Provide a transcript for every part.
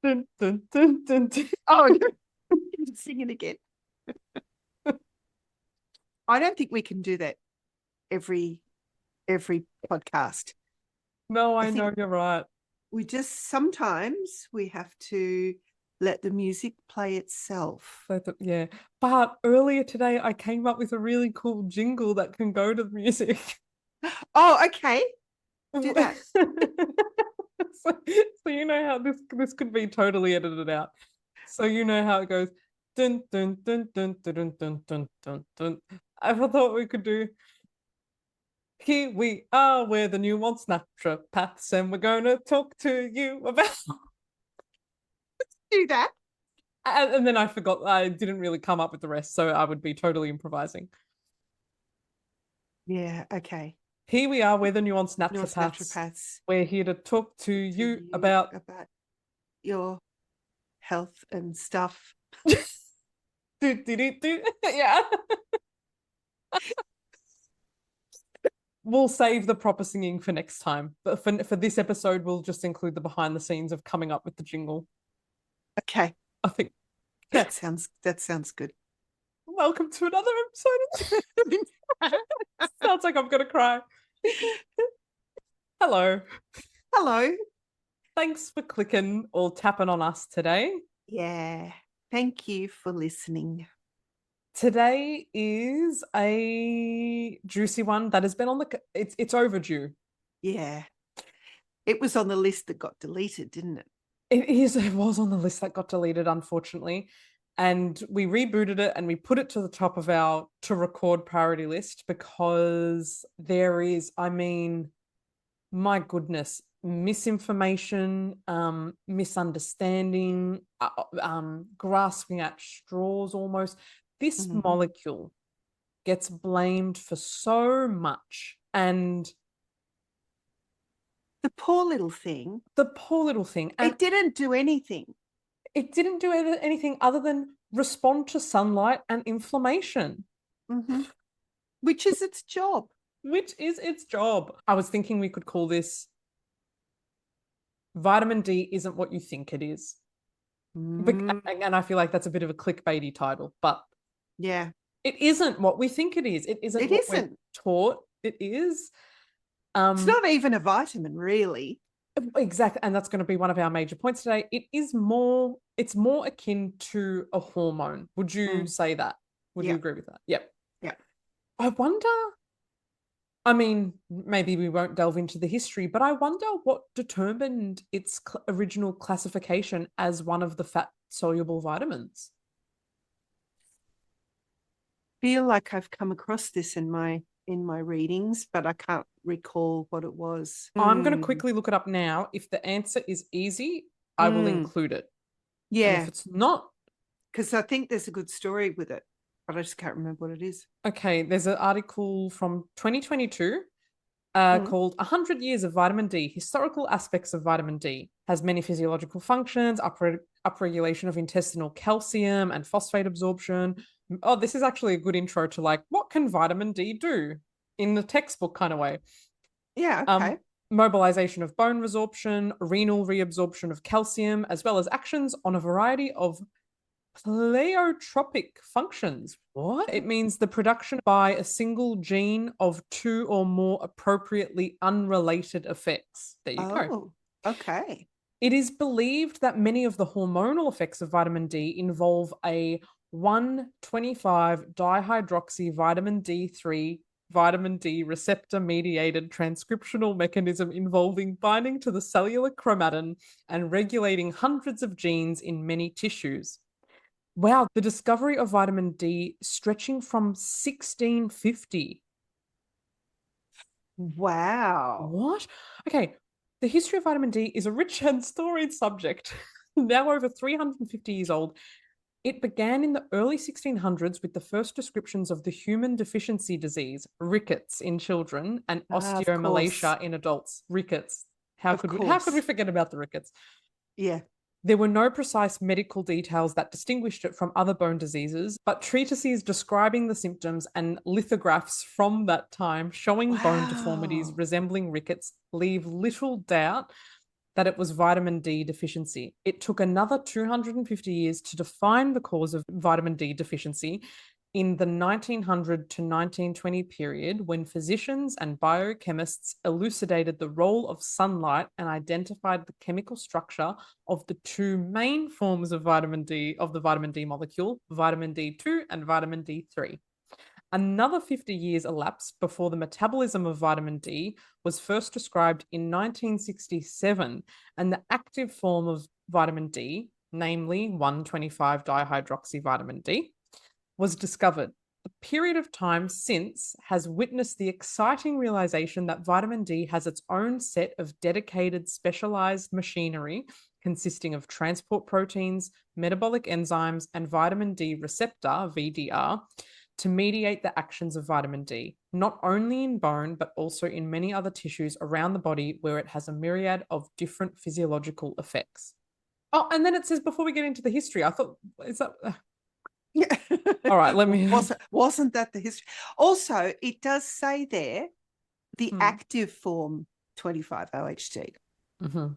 Dun, dun, dun, dun, dun. Oh, sing it again. I don't think we can do that every podcast. No, I I know think you're right. we just sometimes we have to let the music play itself. Yeah. But earlier today, I came up with a really cool jingle that can go to the music. Oh, okay. Do that. So you know how this could be totally edited out. So you know how it goes. Dun dun dun dun dun dun dun dun dun dun. I thought we could do. Here we are, we're the Nuanced Naturopaths, and we're going to talk to you about. Do that. And then I forgot. I didn't really come up with the rest, so I would be totally improvising. Yeah, okay. Here we are, we're the Nuanced Nuanced Naturopaths. Naturopaths. We're here to talk to you about your health and stuff. Yeah. We'll save the proper singing for next time. But for this episode, we'll just include the behind the scenes of coming up with the jingle. Okay. I think that sounds good. Welcome to another episode. Sounds like I'm gonna cry. Hello. Hello. Thanks for clicking or tapping on us today. Yeah. Thank you for listening. Today is a juicy one that has been on the it's overdue. Yeah. It was on the list that got deleted, didn't it? It was on the list that got deleted, unfortunately. And we rebooted it and we put it to the top of our to record priority list because there is, I mean, my goodness, misinformation, misunderstanding, grasping at straws almost. This molecule gets blamed for so much. And the poor little thing. And it didn't do anything. It didn't do anything other than respond to sunlight and inflammation. Which is its job. I was thinking we could call this Vitamin D Isn't What You Think It Is. And I feel like that's a bit of a clickbaity title, but yeah, it isn't what we think it is. It isn't what we're taught it is. It's not even a vitamin, really. Exactly. And that's going to be one of our major points today. It's more akin to a hormone. Would you say that? Would you agree with that? Yep. Yeah. I wonder, I mean, maybe we won't delve into the history, but I wonder what determined its original classification as one of the fat-soluble vitamins. I feel like I've come across this in my readings, but I can't recall what it was. I'm going to quickly look it up now. If the answer is easy, I will include it. Yeah. And if it's not, because I think there's a good story with it, but I just can't remember what it is. Okay, there's an article from 2022 called 100 Years of Vitamin D, Historical Aspects of Vitamin D. Has many physiological functions, upregulation of intestinal calcium and phosphate absorption. Oh, this is actually a good intro to like, what can vitamin D do in the textbook kind of way? Yeah, okay. Mobilization of bone resorption, renal reabsorption of calcium, as well as actions on a variety of pleiotropic functions. What? It means the production by a single gene of two or more appropriately unrelated effects. There you go. Okay. It is believed that many of the hormonal effects of vitamin D involve a 1,25-dihydroxy vitamin D3 vitamin D receptor mediated transcriptional mechanism involving binding to the cellular chromatin and regulating hundreds of genes in many tissues. Wow, the discovery of vitamin D stretching from 1650. Wow. What? Okay, the history of vitamin D is a rich and storied subject, now over 350 years old. It began in the early 1600s with the first descriptions of the human deficiency disease, rickets in children, and osteomalacia in adults. Rickets. How could we forget about the rickets? Yeah. There were no precise medical details that distinguished it from other bone diseases, but treatises describing the symptoms and lithographs from that time showing bone deformities resembling rickets leave little doubt that it was vitamin D deficiency. It took another 250 years to define the cause of vitamin D deficiency in the 1900 to 1920 period, when physicians and biochemists elucidated the role of sunlight and identified the chemical structure of the two main forms of vitamin D, of the vitamin D molecule, vitamin D2 and vitamin D3. Another 50 years elapsed before the metabolism of vitamin D was first described in 1967, and the active form of vitamin D, namely 1,25-dihydroxyvitamin D, was discovered. The period of time since has witnessed the exciting realization that vitamin D has its own set of dedicated specialized machinery consisting of transport proteins, metabolic enzymes, and vitamin D receptor, VDR, to mediate the actions of vitamin D, not only in bone, but also in many other tissues around the body where it has a myriad of different physiological effects. Oh, and then it says, before we get into the history, I thought, is that... Yeah. All right, let me... Wasn't that the history? Also, it does say there, the active form 25-OHD. Mm-hmm.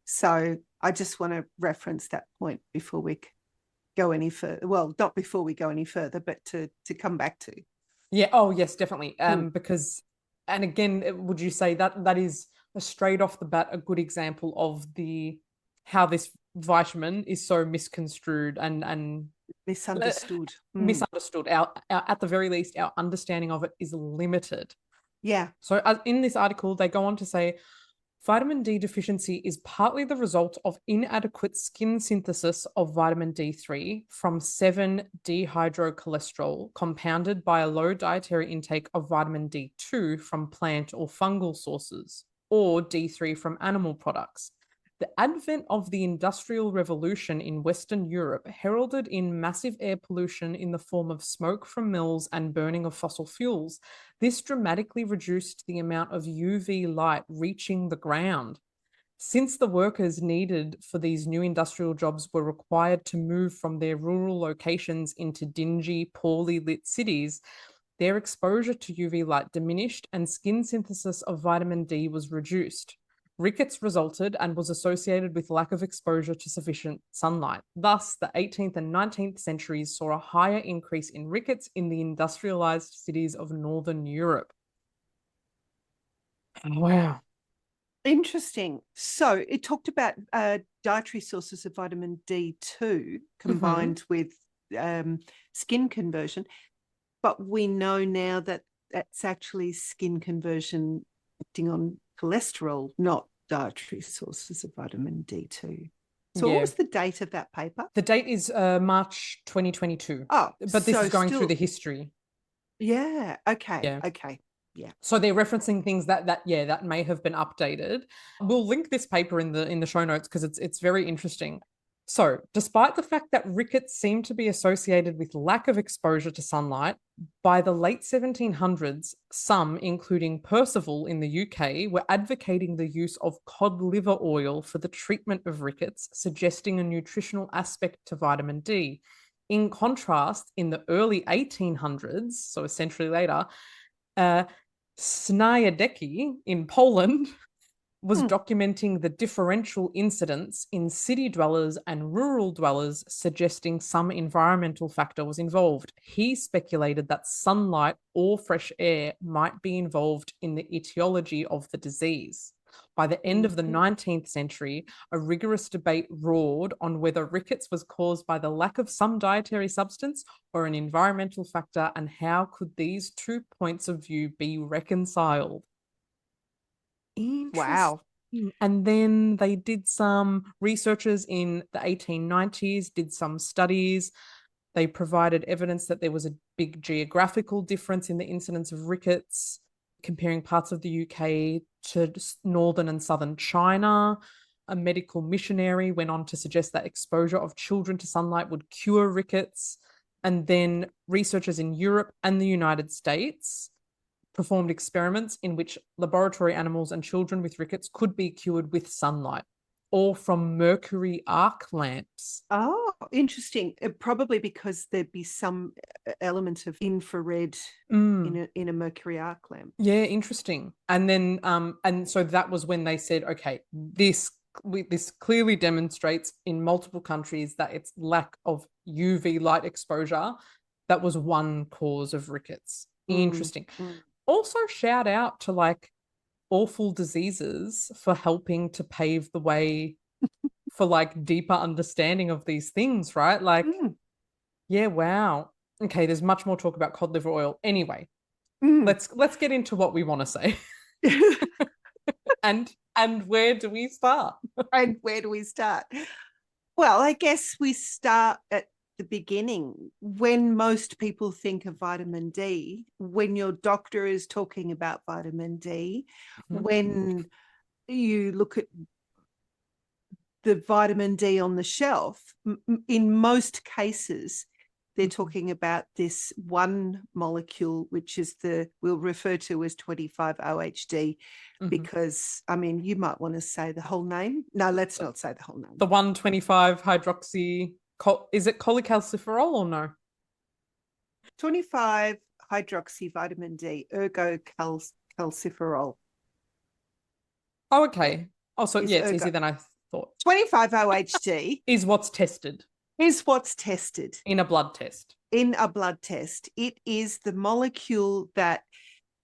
So I just want to reference that point before we go any further. Well, not before we go any further, but to come back to. Yeah. Oh, yes, definitely. Because, and again, would you say that is a straight off the bat a good example of how this vitamin is so misconstrued and misunderstood. Misunderstood. Our at the very least, our understanding of it is limited. Yeah. So in this article, they go on to say, vitamin D deficiency is partly the result of inadequate skin synthesis of vitamin D3 from 7-dehydrocholesterol, compounded by a low dietary intake of vitamin D2 from plant or fungal sources, or D3 from animal products. The advent of the Industrial Revolution in Western Europe heralded in massive air pollution in the form of smoke from mills and burning of fossil fuels. This dramatically reduced the amount of UV light reaching the ground. Since the workers needed for these new industrial jobs were required to move from their rural locations into dingy, poorly lit cities, their exposure to UV light diminished and skin synthesis of vitamin D was reduced. Rickets resulted and was associated with lack of exposure to sufficient sunlight. Thus, the 18th and 19th centuries saw a higher increase in rickets in the industrialized cities of Northern Europe. Wow. Interesting. So it talked about dietary sources of vitamin D2 combined with skin conversion. But we know now that that's actually skin conversion acting on cholesterol, not dietary sources of vitamin D2. So what was the date of that paper? The date is March 2022. Oh, but this is going through the history. Yeah. Okay. Yeah. Okay. Yeah. So they're referencing things that may have been updated. We'll link this paper in the show notes because it's very interesting. So, despite the fact that rickets seem to be associated with lack of exposure to sunlight, by the late 1700s, some, including Percival in the UK, were advocating the use of cod liver oil for the treatment of rickets, suggesting a nutritional aspect to vitamin D. In contrast, in the early 1800s, so a century later, Sniadecki in Poland was documenting the differential incidence in city dwellers and rural dwellers, suggesting some environmental factor was involved. He speculated that sunlight or fresh air might be involved in the etiology of the disease. By the end of the 19th century, a rigorous debate roared on whether rickets was caused by the lack of some dietary substance or an environmental factor, and how could these two points of view be reconciled. Wow. And then they did researchers in the 1890s did some studies. They provided evidence that there was a big geographical difference in the incidence of rickets, comparing parts of the UK to northern and southern China. A medical missionary went on to suggest that exposure of children to sunlight would cure rickets. And then researchers in Europe and the United States performed experiments in which laboratory animals and children with rickets could be cured with sunlight. or from mercury arc lamps. Oh, interesting. Probably because there'd be some element of infrared in a mercury arc lamp. Yeah, interesting. And then and so that was when they said, okay, this clearly demonstrates in multiple countries that it's lack of UV light exposure that was one cause of rickets. Interesting. Also, shout out to like Awful Diseases for helping to pave the way for like deeper understanding of these things, right? Like, yeah, wow. Okay, there's much more talk about cod liver oil. Anyway, let's get into what we want to say. And where do we start? And where do we start? Well, I guess we start at the beginning. When most people think of vitamin D, when your doctor is talking about vitamin D, when you look at the vitamin D on the shelf, in most cases, they're talking about this one molecule, which is we'll refer to as 25-OHD, because, I mean, you might want to say the whole name. No, let's not say the whole name. The 125 hydroxy, is it cholecalciferol or no? 25 hydroxy vitamin D, ergocalciferol. Oh, okay. Oh, so yeah, it's ergo. easier than I thought. 25-OHD is what's tested. Is what's tested. In a blood test. In a blood test. It is the molecule that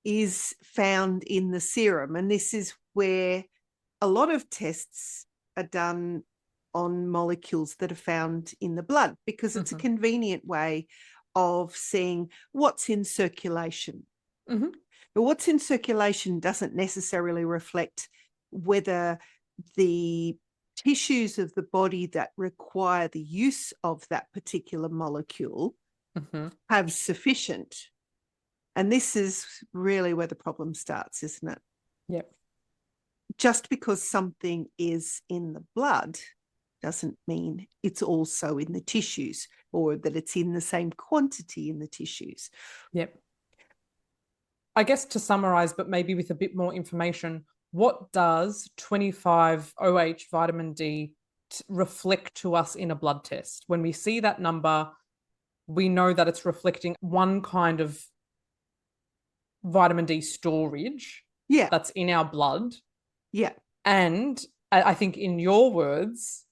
is found in the serum. And this is where a lot of tests are done on molecules that are found in the blood, because it's a convenient way of seeing what's in circulation. But what's in circulation doesn't necessarily reflect whether the tissues of the body that require the use of that particular molecule have sufficient. And this is really where the problem starts, isn't it? Yep. Just because something is in the blood doesn't mean it's also in the tissues, or that it's in the same quantity in the tissues. Yep. I guess to summarize, but maybe with a bit more information, what does 25-OH vitamin D reflect to us in a blood test? When we see that number, we know that it's reflecting one kind of vitamin D storage that's in our blood. Yeah. And I think in your words,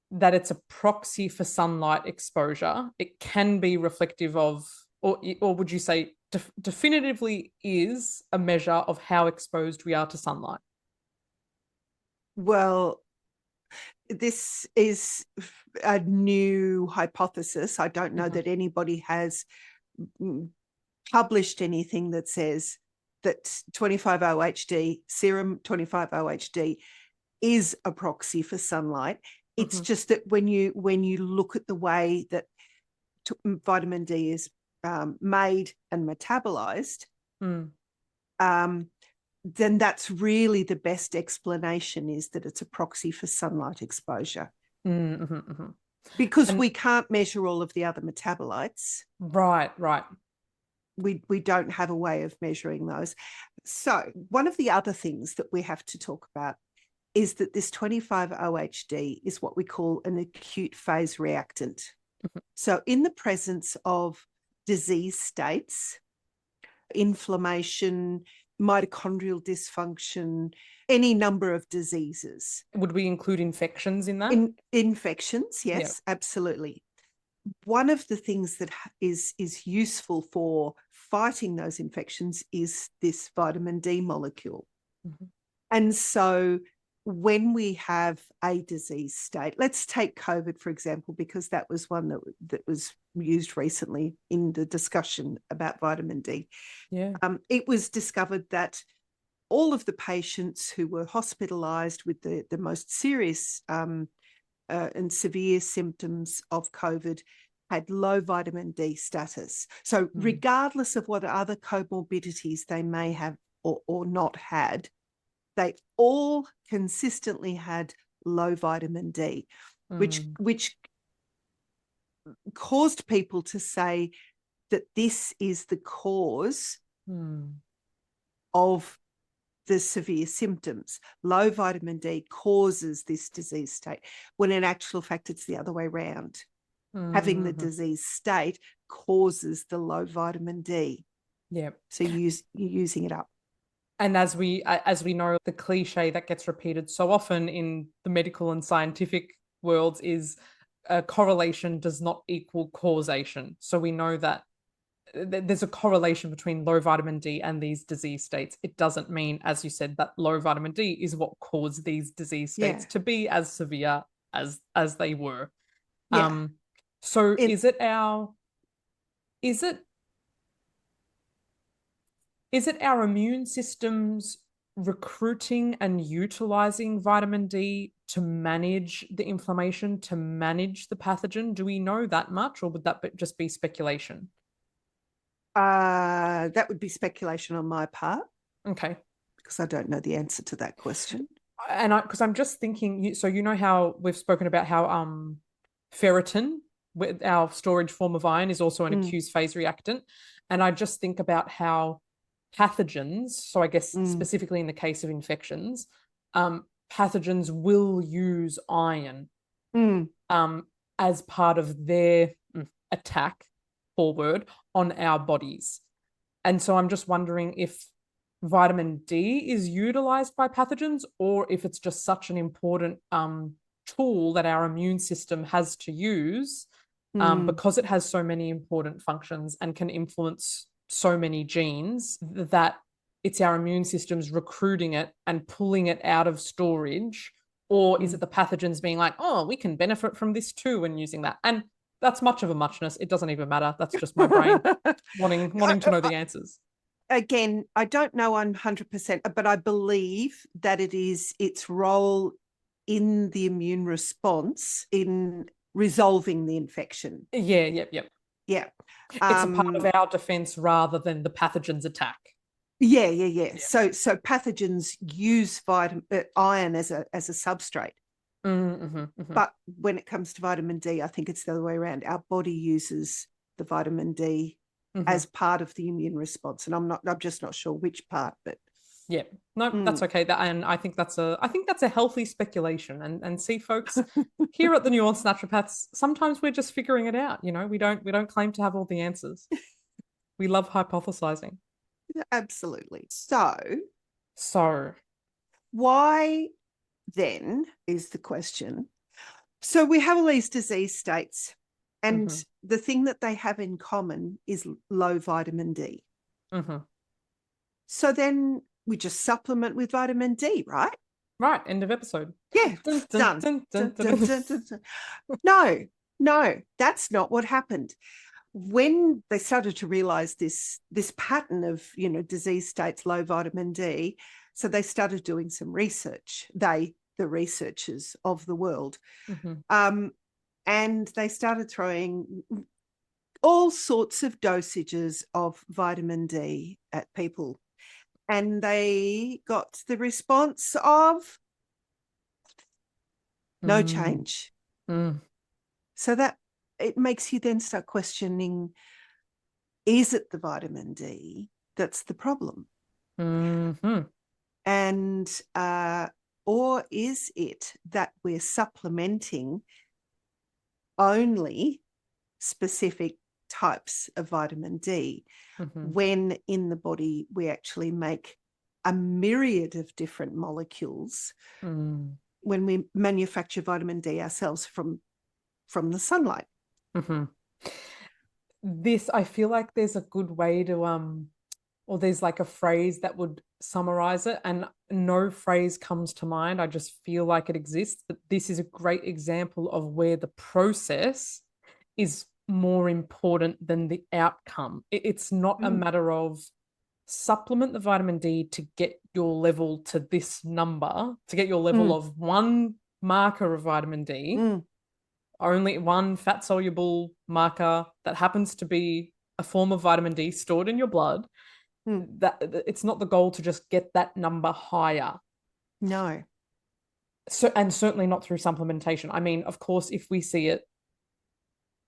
that it's a proxy for sunlight exposure. It can be reflective of, or would you say definitively is a measure of how exposed we are to sunlight? Well, this is a new hypothesis. I don't know that anybody has published anything that says that 25-OHD, serum 25-OHD is a proxy for sunlight. It's just that when you look at the way that vitamin D is made and metabolized, then that's really the best explanation, is that it's a proxy for sunlight exposure. Because we can't measure all of the other metabolites. Right. We don't have a way of measuring those. So one of the other things that we have to talk about is that this 25-OHD is what we call an acute phase reactant. So in the presence of disease states, inflammation, mitochondrial dysfunction, any number of diseases. Would we include infections in that? Infections, yes, absolutely. One of the things that is useful for fighting those infections is this vitamin D molecule. And so when we have a disease state, let's take COVID, for example, because that was one that was used recently in the discussion about vitamin D. It was discovered that all of the patients who were hospitalized with the most serious and severe symptoms of COVID had low vitamin D status. So regardless of what other comorbidities they may have or not had, they all consistently had low vitamin D, which caused people to say that this is the cause of the severe symptoms. Low vitamin D causes this disease state, when in actual fact it's the other way around. Having the disease state causes the low vitamin D. Yeah. So you're using it up. And as we know, the cliche that gets repeated so often in the medical and scientific worlds is correlation does not equal causation. So we know that there's a correlation between low vitamin D and these disease states. It doesn't mean, as you said, that low vitamin D is what caused these disease states to be as severe as they were. Yeah. So is it our immune system's recruiting and utilizing vitamin D to manage the inflammation, to manage the pathogen? Do we know that much, or would that just be speculation? That would be speculation on my part. Okay. Because I don't know the answer to that question. And because I'm just thinking, so you know how we've spoken about how ferritin, with our storage form of iron, is also an accused phase reactant. And I just think about how pathogens, so I guess specifically in the case of infections, pathogens will use iron as part of their attack, poor word, on our bodies. And so I'm just wondering if vitamin D is utilized by pathogens, or if it's just such an important tool that our immune system has to use because it has so many important functions and can influence so many genes, that it's our immune system's recruiting it and pulling it out of storage. Or is it the pathogens being like, oh, we can benefit from this too, and using that? And that's much of a muchness. It doesn't even matter. That's just my brain wanting to know the answers. Again, I don't know 100%, but I believe that it is its role in the immune response in resolving the infection. Yeah. Yeah. It's a part of our defense rather than the pathogen's attack. Yeah. So pathogens use iron as a substrate. But when it comes to vitamin D, I think it's the other way around. Our body uses the vitamin D as part of the immune response, and I'm just not sure which part, but yeah, no, that's okay. And I think that's a healthy speculation. And see, folks, here at the Nuanced Naturopaths, sometimes we're just figuring it out. You know, we don't claim to have all the answers. We love hypothesizing. Absolutely. So why then is the question. So we have all these disease states, and the thing that they have in common is low vitamin D. So then we just supplement with vitamin D, right? Right. End of episode. Yeah. Done. No, that's not what happened. When they started to realize this pattern of, disease states, low vitamin D, so they started doing some research, the researchers of the world, and they started throwing all sorts of dosages of vitamin D at people. And they got the response of no change. So that it makes you then start questioning, is it the vitamin D that's the problem? And or is it that we're supplementing only specific types of vitamin D when in the body we actually make a myriad of different molecules when we manufacture vitamin D ourselves from the sunlight? This, I feel like there's a good way to or there's like a phrase that would summarize it, and no phrase comes to mind. I just feel like it exists, but this is a great example of where the process is more important than the outcome. It's not a matter of supplement the vitamin D to get your level to this number, to get your level of one marker of vitamin D, only one fat soluble marker that happens to be a form of vitamin D stored in your blood. That it's not the goal to just get that number higher. No. So, and certainly not through supplementation. I mean, of course, if we see it,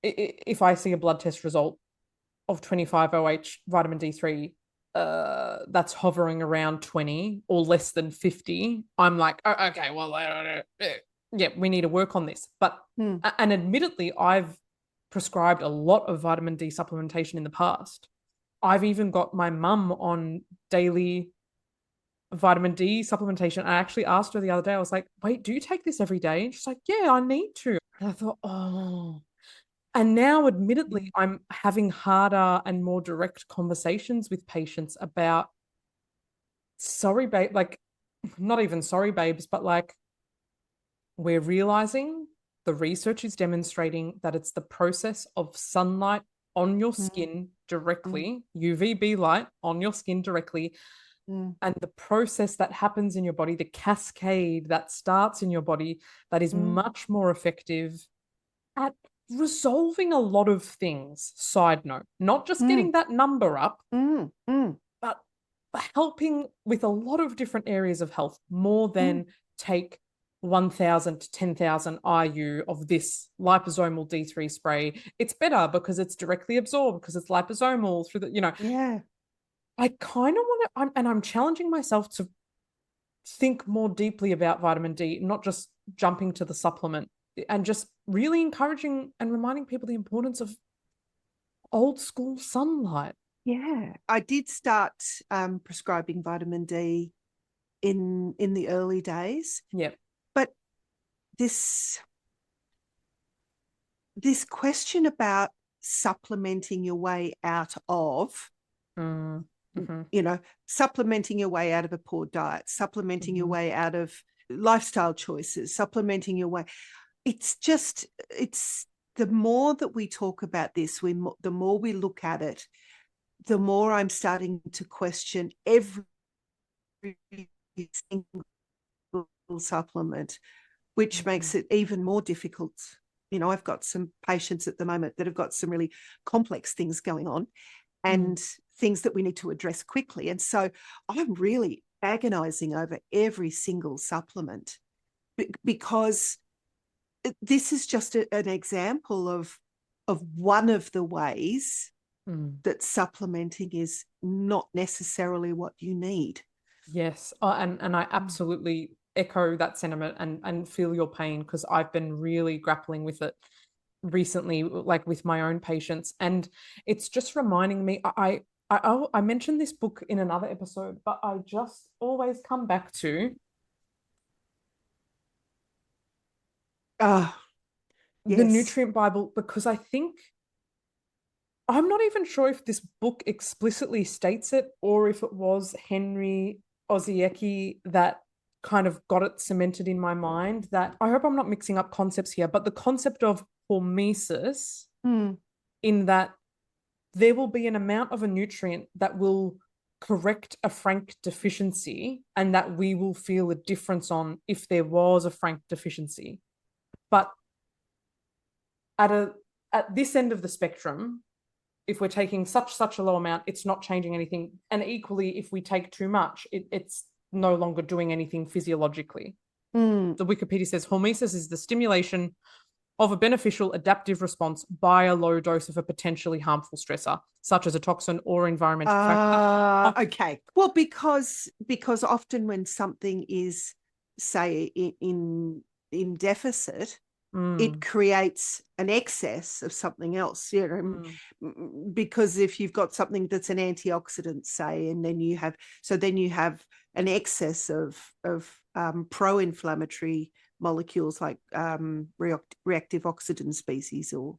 if I see a blood test result of 25 OH vitamin D3 that's hovering around 20 or less than 50, I'm like, oh, okay, well, yeah, we need to work on this. But, and admittedly, I've prescribed a lot of vitamin D supplementation in the past. I've even got my mum on daily vitamin D supplementation. I actually asked her the other day, I was like, wait, do you take this every day? And she's like, yeah, I need to. And I thought, oh. And now, admittedly, I'm having harder and more direct conversations with patients about, sorry, babe, like, not even sorry, babes, but like, we're realizing the research is demonstrating that it's the process of sunlight on your skin directly, UVB light on your skin directly, and the process that happens in your body, the cascade that starts in your body, that is much more effective at resolving a lot of things. Side note, not just getting that number up, but helping with a lot of different areas of health, more than take 1,000 to 10,000 IU of this liposomal D3 spray. It's better because it's directly absorbed, because it's liposomal through the, Yeah. I kind of want to, and I'm challenging myself to think more deeply about vitamin D, not just jumping to the supplement, and just really encouraging and reminding people the importance of old school sunlight. Yeah. I did start prescribing vitamin D in the early days. Yep. But this question about supplementing your way out of, supplementing your way out of a poor diet, supplementing your way out of lifestyle choices, supplementing your way. It's the more that we talk about this, the more we look at it, the more I'm starting to question every single supplement, which makes it even more difficult. I've got some patients at the moment that have got some really complex things going on and things that we need to address quickly. And so I'm really agonizing over every single supplement because this is just an example of one of the ways that supplementing is not necessarily what you need. Yes. And I absolutely echo that sentiment and feel your pain, because I've been really grappling with it recently, like with my own patients. And it's just reminding me, I mentioned this book in another episode, but I just always come back to the Nutrient Bible, because I think, I'm not even sure if this book explicitly states it or if it was Henry Oziecki that kind of got it cemented in my mind. That, I hope I'm not mixing up concepts here, but the concept of hormesis, in that there will be an amount of a nutrient that will correct a frank deficiency, and that we will feel a difference on if there was a frank deficiency. But at this end of the spectrum, if we're taking such a low amount, it's not changing anything. And equally, if we take too much, it's no longer doing anything physiologically. The Wikipedia says hormesis is the stimulation of a beneficial adaptive response by a low dose of a potentially harmful stressor, such as a toxin or environmental factor. Okay. Well, because often when something is, say, in deficit, it creates an excess of something else, because if you've got something that's an antioxidant, say, and then you have an excess of pro-inflammatory molecules like reactive oxygen species, or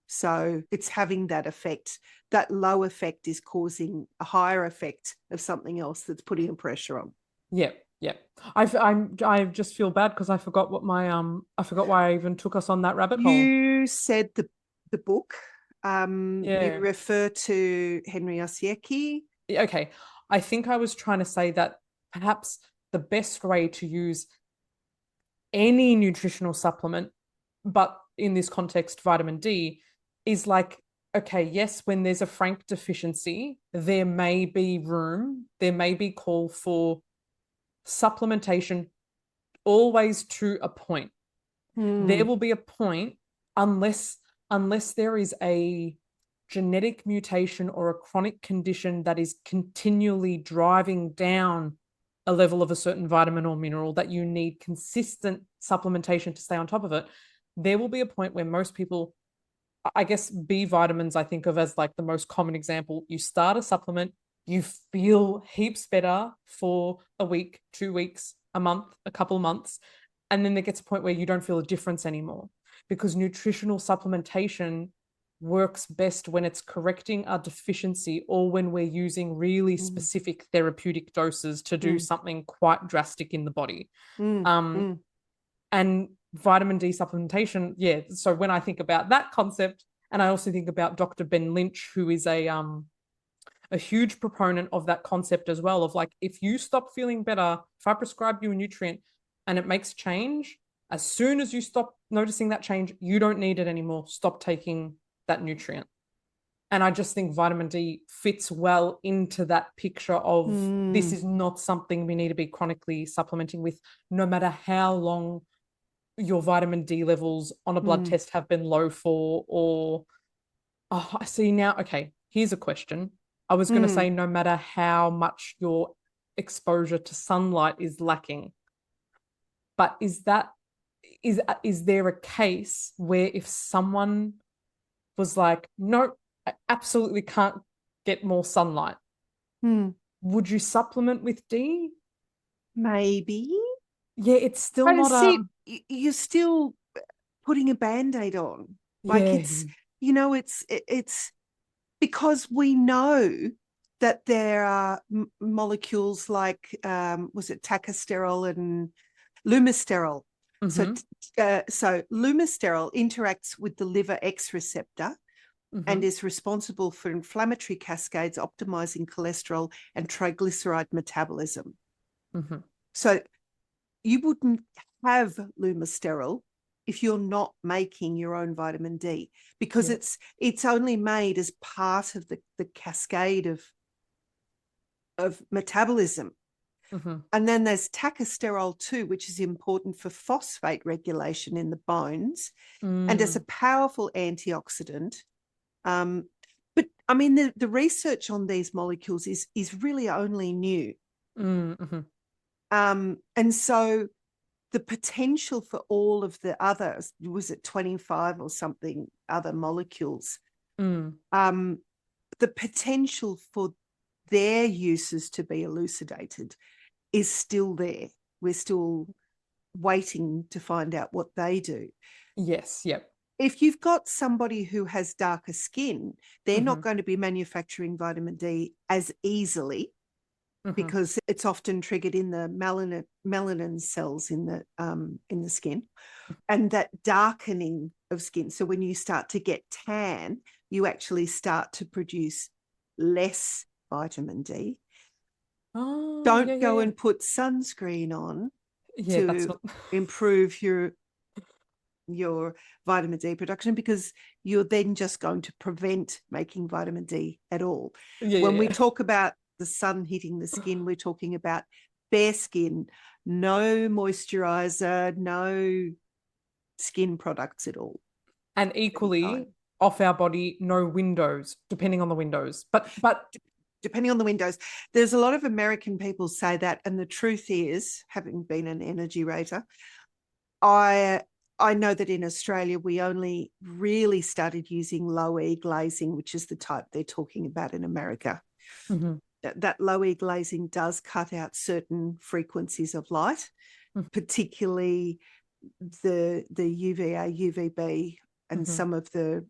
so it's having that effect. That low effect is causing a higher effect of something else that's putting a pressure on. Yep. I just feel bad because I forgot what I forgot why I even took us on that rabbit hole. You said the book. You refer to Henry Oziecki. Okay. I think I was trying to say that perhaps the best way to use any nutritional supplement, but in this context, vitamin D, is like, okay, yes, when there's a frank deficiency, there may be call for supplementation, always to a point. There will be a point, unless there is a genetic mutation or a chronic condition that is continually driving down a level of a certain vitamin or mineral that you need consistent supplementation to stay on top of it, there will be a point where most people, I guess B vitamins I think of as like the most common example. You start a supplement, you feel heaps better for a week, 2 weeks, a month, a couple months, and then there gets a point where you don't feel a difference anymore, because nutritional supplementation works best when it's correcting a deficiency or when we're using really specific therapeutic doses to do something quite drastic in the body. And vitamin D supplementation, yeah. So when I think about that concept, and I also think about Dr. Ben Lynch, who is a huge proponent of that concept as well, of like, if you stop feeling better, if I prescribe you a nutrient and it makes change, as soon as you stop noticing that change, you don't need it anymore. Stop taking that nutrient. And I just think vitamin D fits well into that picture of this is not something we need to be chronically supplementing with, no matter how long your vitamin D levels on a blood test have been low for, or, oh, I see now. Okay, here's a question. I was going to say no matter how much your exposure to sunlight is lacking, but is there a case where if someone was like, no, I absolutely can't get more sunlight, would you supplement with D? Maybe. Yeah, it's still But not you're still putting a Band-Aid on. Like it's because we know that there are molecules like was it tacosterol and lumisterol. So lumisterol interacts with the liver X receptor and is responsible for inflammatory cascades, optimizing cholesterol and triglyceride metabolism. So you wouldn't have lumisterol if you're not making your own vitamin D, because it's only made as part of the cascade of metabolism. And then there's tacosterol too, which is important for phosphate regulation in the bones and as a powerful antioxidant. But I mean, the research on these molecules is really only new. And so the potential for all of the others, was it 25 or something other molecules, the potential for their uses to be elucidated is still there. We're still waiting to find out what they do. Yes, yep. If you've got somebody who has darker skin, they're not going to be manufacturing vitamin D as easily because it's often triggered in the melanin cells in the skin, and that darkening of skin. So when you start to get tan, you actually start to produce less vitamin D. Don't go and put sunscreen on to improve your vitamin D production, because you're then just going to prevent making vitamin D at all. When we talk about the sun hitting the skin, we're talking about bare skin, no moisturizer, no skin products at all. And equally off our body, no windows, depending on the windows. But depending on the windows, there's a lot of American people say that, and the truth is, having been an energy rater, I know that in Australia we only really started using low E glazing, which is the type they're talking about in America. That low E glazing does cut out certain frequencies of light, particularly the UVA, UVB, and some of the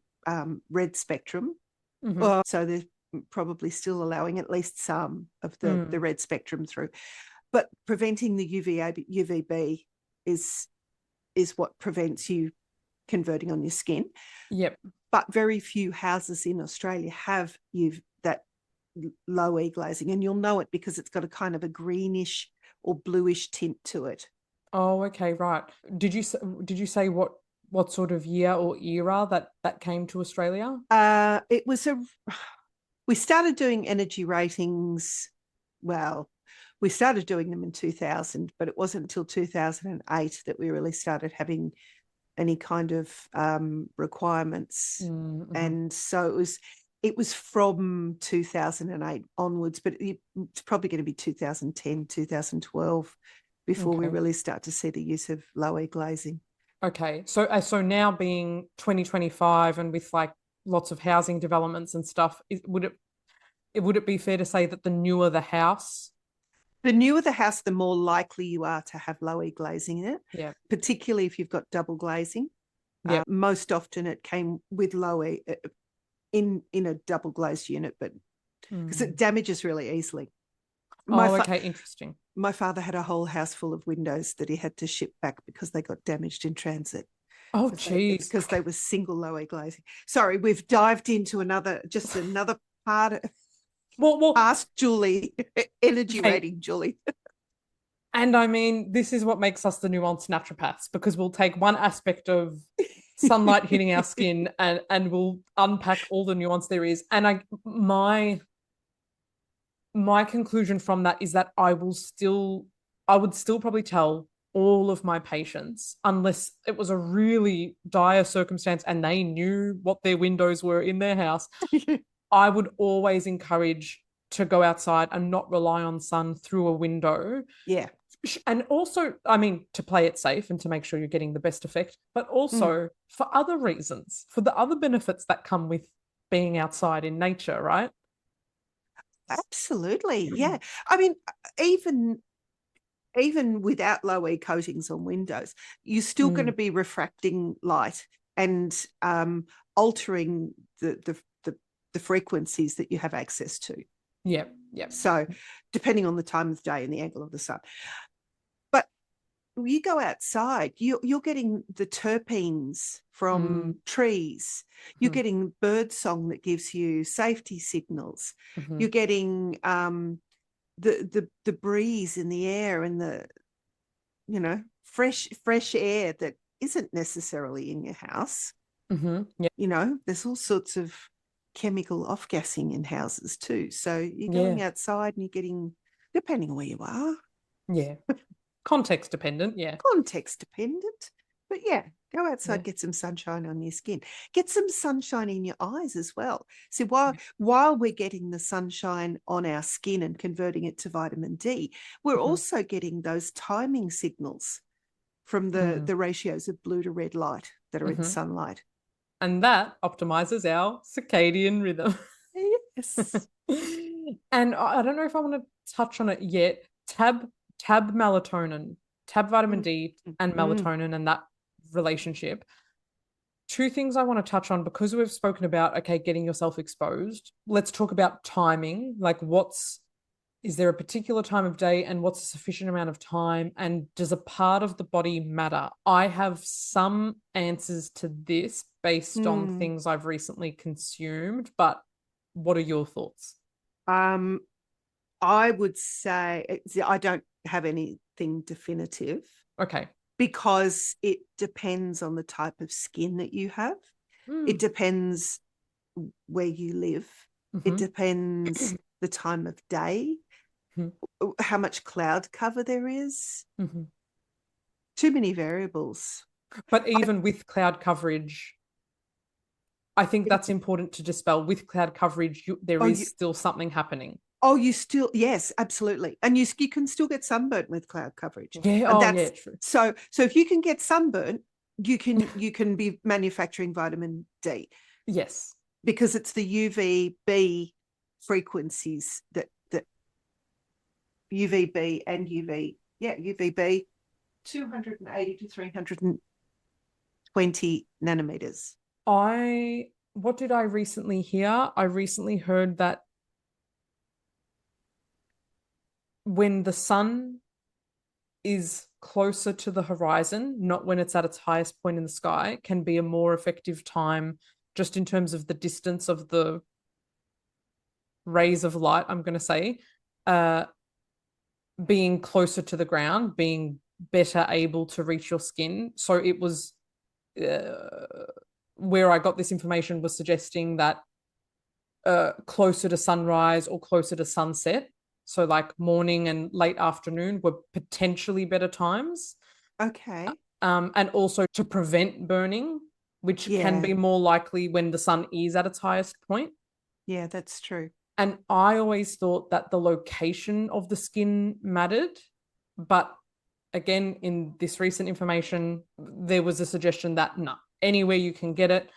red spectrum. So they're probably still allowing at least some of the red spectrum through. But preventing the UVA, UVB is what prevents you converting on your skin. But very few houses in Australia have that low E glazing, and you'll know it because it's got a kind of a greenish or bluish tint to it. Oh, okay, right. Did you say what sort of year or era that came to Australia? It was we started doing energy ratings. Well, we started doing them in 2000, but it wasn't until 2008 that we really started having any kind of requirements. And so it was from 2008 onwards, but it's probably going to be 2010, 2012 before we really start to see the use of low E glazing. Okay. So now being 2025 and with like lots of housing developments and stuff, would it be fair to say that the newer the house, the more likely you are to have low E glazing in it. Yeah. Particularly if you've got double glazing. Yeah. Most often it came with low E in a double glazed unit, but because it damages really easily. Okay, interesting. My father had a whole house full of windows that he had to ship back because they got damaged in transit. Oh, geez. Because they were single low E glazing. Sorry, we've dived into another part of Ask Julie, energy rating, Julie. And I mean, this is what makes us the nuanced naturopaths, because we'll take one aspect of sunlight hitting our skin and we'll unpack all the nuance there is. And my conclusion from that is that I would still probably tell all of my patients, unless it was a really dire circumstance and they knew what their windows were in their house, I would always encourage to go outside and not rely on sun through a window. Yeah. And also, I mean, to play it safe and to make sure you're getting the best effect, but also for other reasons, for the other benefits that come with being outside in nature, right? Absolutely. Yeah. I mean, even without low E coatings on windows, you're still going to be refracting light and altering the frequencies that you have access to. Yeah. Yeah. So depending on the time of day and the angle of the sun. But when you go outside, you're getting the terpenes from trees. You're getting bird song that gives you safety signals. You're getting the breeze in the air and the fresh air that isn't necessarily in your house. Yeah. There's all sorts of chemical off-gassing in houses too. So you're going outside and you're getting, depending on where you are. Yeah. Context dependent. Yeah. Context dependent. But yeah, go outside, get some sunshine on your skin. Get some sunshine in your eyes as well. So while we're getting the sunshine on our skin and converting it to vitamin D, we're also getting those timing signals from the ratios of blue to red light that are in sunlight. And that optimizes our circadian rhythm. Yes. And I don't know if I want to touch on it yet. Tab melatonin, tab vitamin D and melatonin and that relationship. Two things I want to touch on, because we've spoken about, okay, getting yourself exposed. Let's talk about timing. Like is there a particular time of day and what's a sufficient amount of time? And does a part of the body matter? I have some answers to this based on things I've recently consumed, but what are your thoughts? I would say I don't have anything definitive. Okay. Because it depends on the type of skin that you have. It depends where you live. It depends the time of day, how much cloud cover there is. Too many variables. But even with cloud coverage, I think that's important to dispel. With cloud coverage, there is still something happening. Oh, yes, absolutely. And you can still get sunburnt with cloud coverage. Yeah, true. So if you can get sunburnt, you can be manufacturing vitamin D. Yes. Because it's the UVB frequencies that UVB and UVB 280 to 320 nanometers. What did I recently hear? I recently heard that when the sun is closer to the horizon, not when it's at its highest point in the sky, can be a more effective time just in terms of the distance of the rays of light, I'm going to say, being closer to the ground, being better able to reach your skin. So it was where I got this information was suggesting that closer to sunrise or closer to sunset, so like morning and late afternoon, were potentially better times. Okay. And also to prevent burning, which can be more likely when the sun is at its highest point. Yeah, that's true. And I always thought that the location of the skin mattered. But again, in this recent information, there was a suggestion that no, anywhere you can get it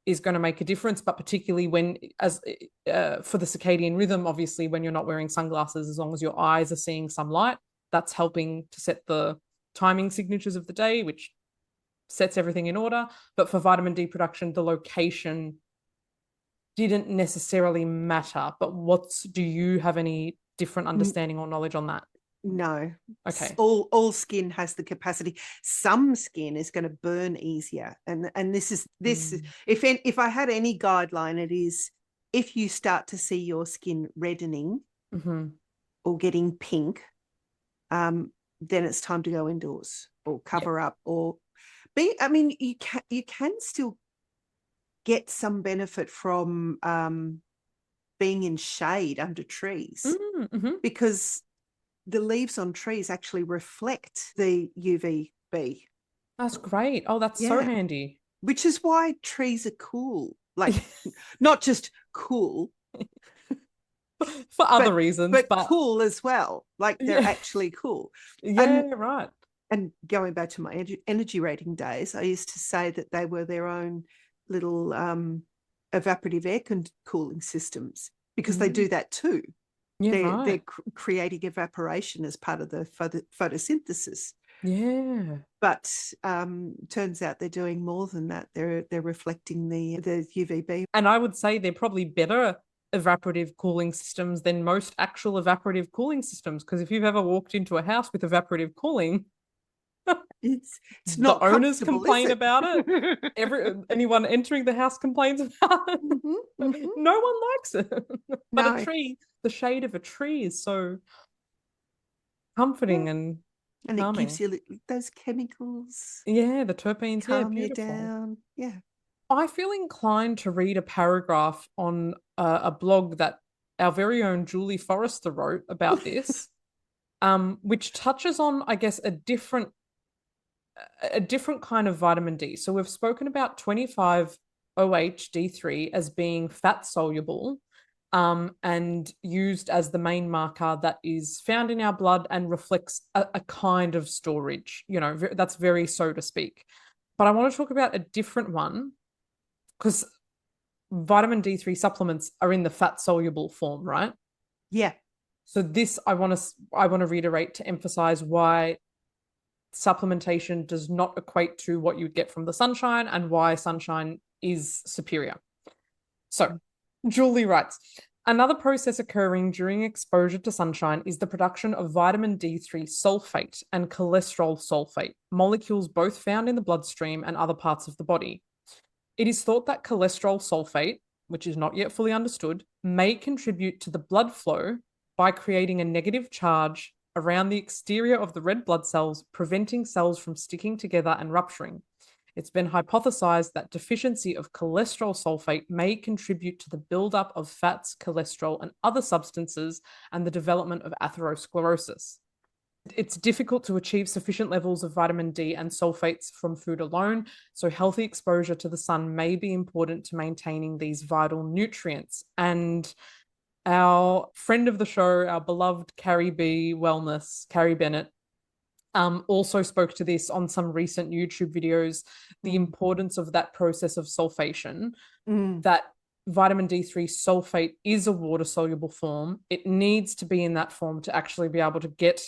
is going to make a difference. But particularly when, for the circadian rhythm, obviously, when you're not wearing sunglasses, as long as your eyes are seeing some light, that's helping to set the timing signatures of the day, which sets everything in order. But for vitamin D production, the location didn't necessarily matter. But do you have any different understanding or knowledge on that? No. Okay. All skin has the capacity. Some skin is going to burn easier. And this is if I had any guideline, it is if you start to see your skin reddening or getting pink, then it's time to go indoors or cover up or you can still get some benefit from being in shade under trees because the leaves on trees actually reflect the UVB. That's great. Oh, that's so handy. Which is why trees are cool. Like, not just cool. For other reasons. But cool as well. Like, they're actually cool. Yeah, right. And going back to my energy rating days, I used to say that they were their own little evaporative air cooling systems because they do that too. Yeah, they're creating evaporation as part of the photosynthesis. Yeah. But turns out they're doing more than that. They're reflecting the UVB. And I would say they're probably better evaporative cooling systems than most actual evaporative cooling systems. Because if you've ever walked into a house with evaporative cooling, it's not the owners complain about it. Anyone entering the house complains about it. No one likes it. But a tree, the shade of a tree is so comforting and calming. It gives you those chemicals. Yeah, the terpenes. Calm yeah, you down. Yeah. I feel inclined to read a paragraph on a blog that our very own Julie Forrester wrote about this, which touches on, I guess, a different kind of vitamin D. So we've spoken about 25-OH-D3 as being fat soluble and used as the main marker that is found in our blood and reflects a kind of storage, that's very so to speak. But I want to talk about a different one because vitamin D3 supplements are in the fat soluble form, right? Yeah. So this I want to reiterate to emphasize why supplementation does not equate to what you get from the sunshine and why sunshine is superior. So Julie writes, another process occurring during exposure to sunshine is the production of vitamin D3 sulfate and cholesterol sulfate, molecules both found in the bloodstream and other parts of the body. It is thought that cholesterol sulfate, which is not yet fully understood, may contribute to the blood flow by creating a negative charge around the exterior of the red blood cells, preventing cells from sticking together and rupturing. It's been hypothesized that deficiency of cholesterol sulfate may contribute to the buildup of fats, cholesterol, and other substances and the development of atherosclerosis. It's difficult to achieve sufficient levels of vitamin D and sulfates from food alone, so healthy exposure to the sun may be important to maintaining these vital nutrients. And our friend of the show, our beloved Carrie Bennett, also spoke to this on some recent YouTube videos, the importance of that process of sulfation, that vitamin D3 sulfate is a water-soluble form. It needs to be in that form to actually be able to get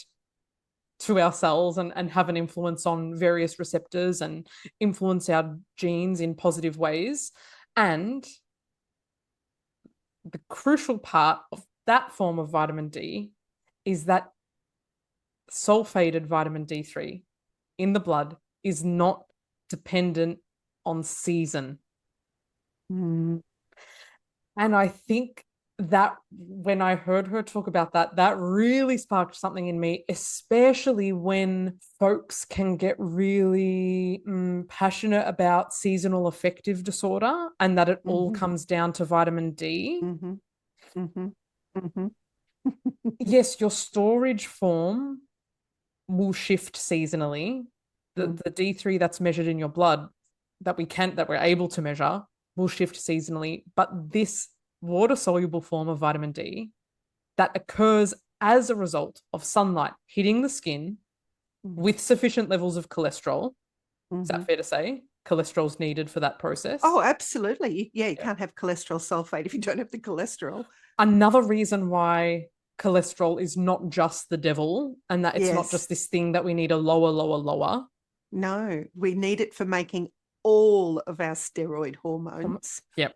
to our cells and have an influence on various receptors and influence our genes in positive ways. And the crucial part of that form of vitamin D is that sulfated vitamin D3 in the blood is not dependent on season. And I think that when I heard her talk about that really sparked something in me, especially when folks can get really passionate about seasonal affective disorder and that it all comes down to vitamin D. Yes, your storage form will shift seasonally. The D3 that's measured in your blood that we're able to measure will shift seasonally, but this water-soluble form of vitamin D that occurs as a result of sunlight hitting the skin with sufficient levels of cholesterol. Is that fair to say? Cholesterol's needed for that process. Oh, absolutely. Yeah, you can't have cholesterol sulfate if you don't have the cholesterol. Another reason why cholesterol is not just the devil, and that it's not just this thing that we need a lower. No, we need it for making all of our steroid hormones. Yep.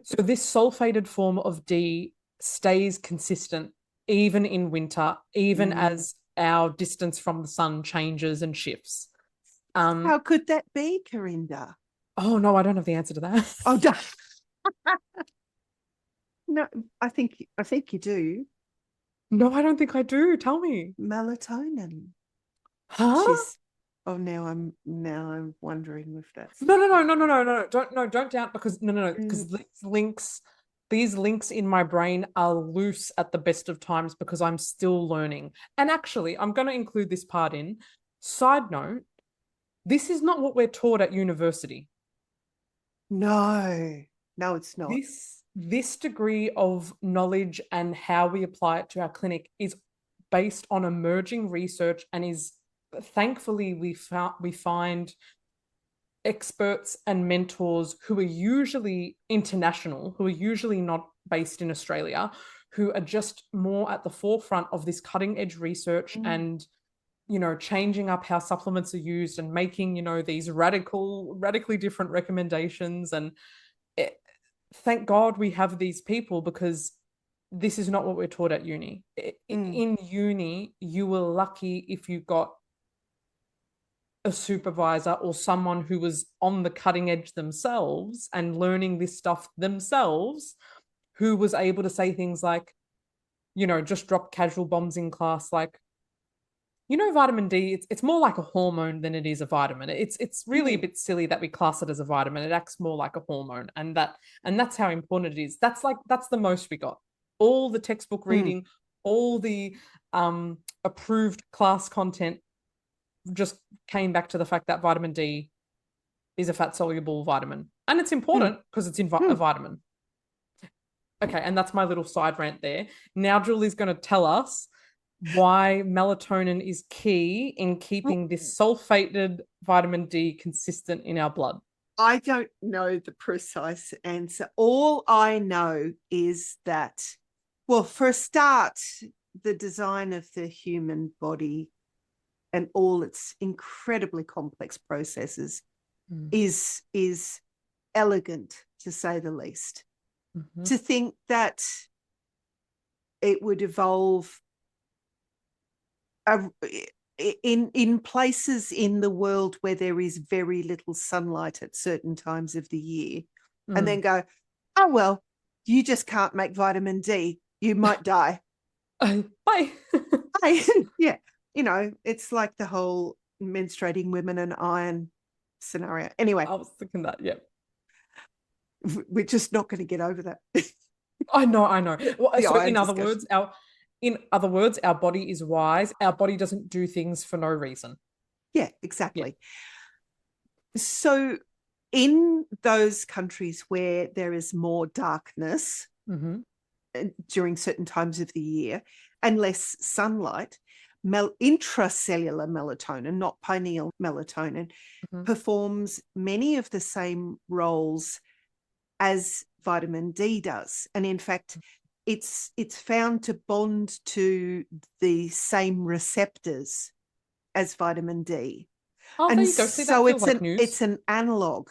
So this sulfated form of D stays consistent even in winter, even as our distance from the sun changes and shifts. How could that be, Karinda? Oh, no, I don't have the answer to that. Oh, no, I think you do. No, I don't think I do. Tell me. Melatonin. Huh? Now I'm wondering if that's No. Don't doubt, because because these links in my brain are loose at the best of times because I'm still learning. And actually, I'm going to include this part in. Side note, this is not what we're taught at university. No, it's not. This degree of knowledge and how we apply it to our clinic is based on emerging research, and is thankfully we find experts and mentors who are usually international, who are usually not based in Australia, who are just more at the forefront of this cutting edge research and, changing up how supplements are used and making, these radically different recommendations. And thank God we have these people, because this is not what we're taught at uni. In uni, you were lucky if you got a supervisor or someone who was on the cutting edge themselves and learning this stuff themselves, who was able to say things like, just drop casual bombs in class, like, vitamin D, it's more like a hormone than it is a vitamin. It's really a bit silly that we class it as a vitamin. It acts more like a hormone, and that's how important it is. That's the most we got. All the textbook reading, all the approved class content just came back to the fact that vitamin D is a fat soluble vitamin, and it's important because it's a vitamin. Okay, and that's my little side rant there. Now Julie's going to tell us why melatonin is key in keeping this sulfated vitamin D consistent in our blood. I don't know the precise answer. All I know is that, well, for a start, the design of the human body and all its incredibly complex processes is elegant, to say the least. To think that it would evolve in places in the world where there is very little sunlight at certain times of the year, and then go, oh, well, you just can't make vitamin D. You might die. Bye. Bye. Yeah. It's like the whole menstruating women and iron scenario. Anyway. I was thinking that, yeah. We're just not going to get over that. I know. Well, so in other words, our body is wise. Our body doesn't do things for no reason. Yeah, exactly. Yeah. So in those countries where there is more darkness during certain times of the year and less sunlight, intracellular melatonin, not pineal melatonin, performs many of the same roles as vitamin D does. And in fact, it's found to bond to the same receptors as vitamin D. Oh, and there you go. See, so it's an analog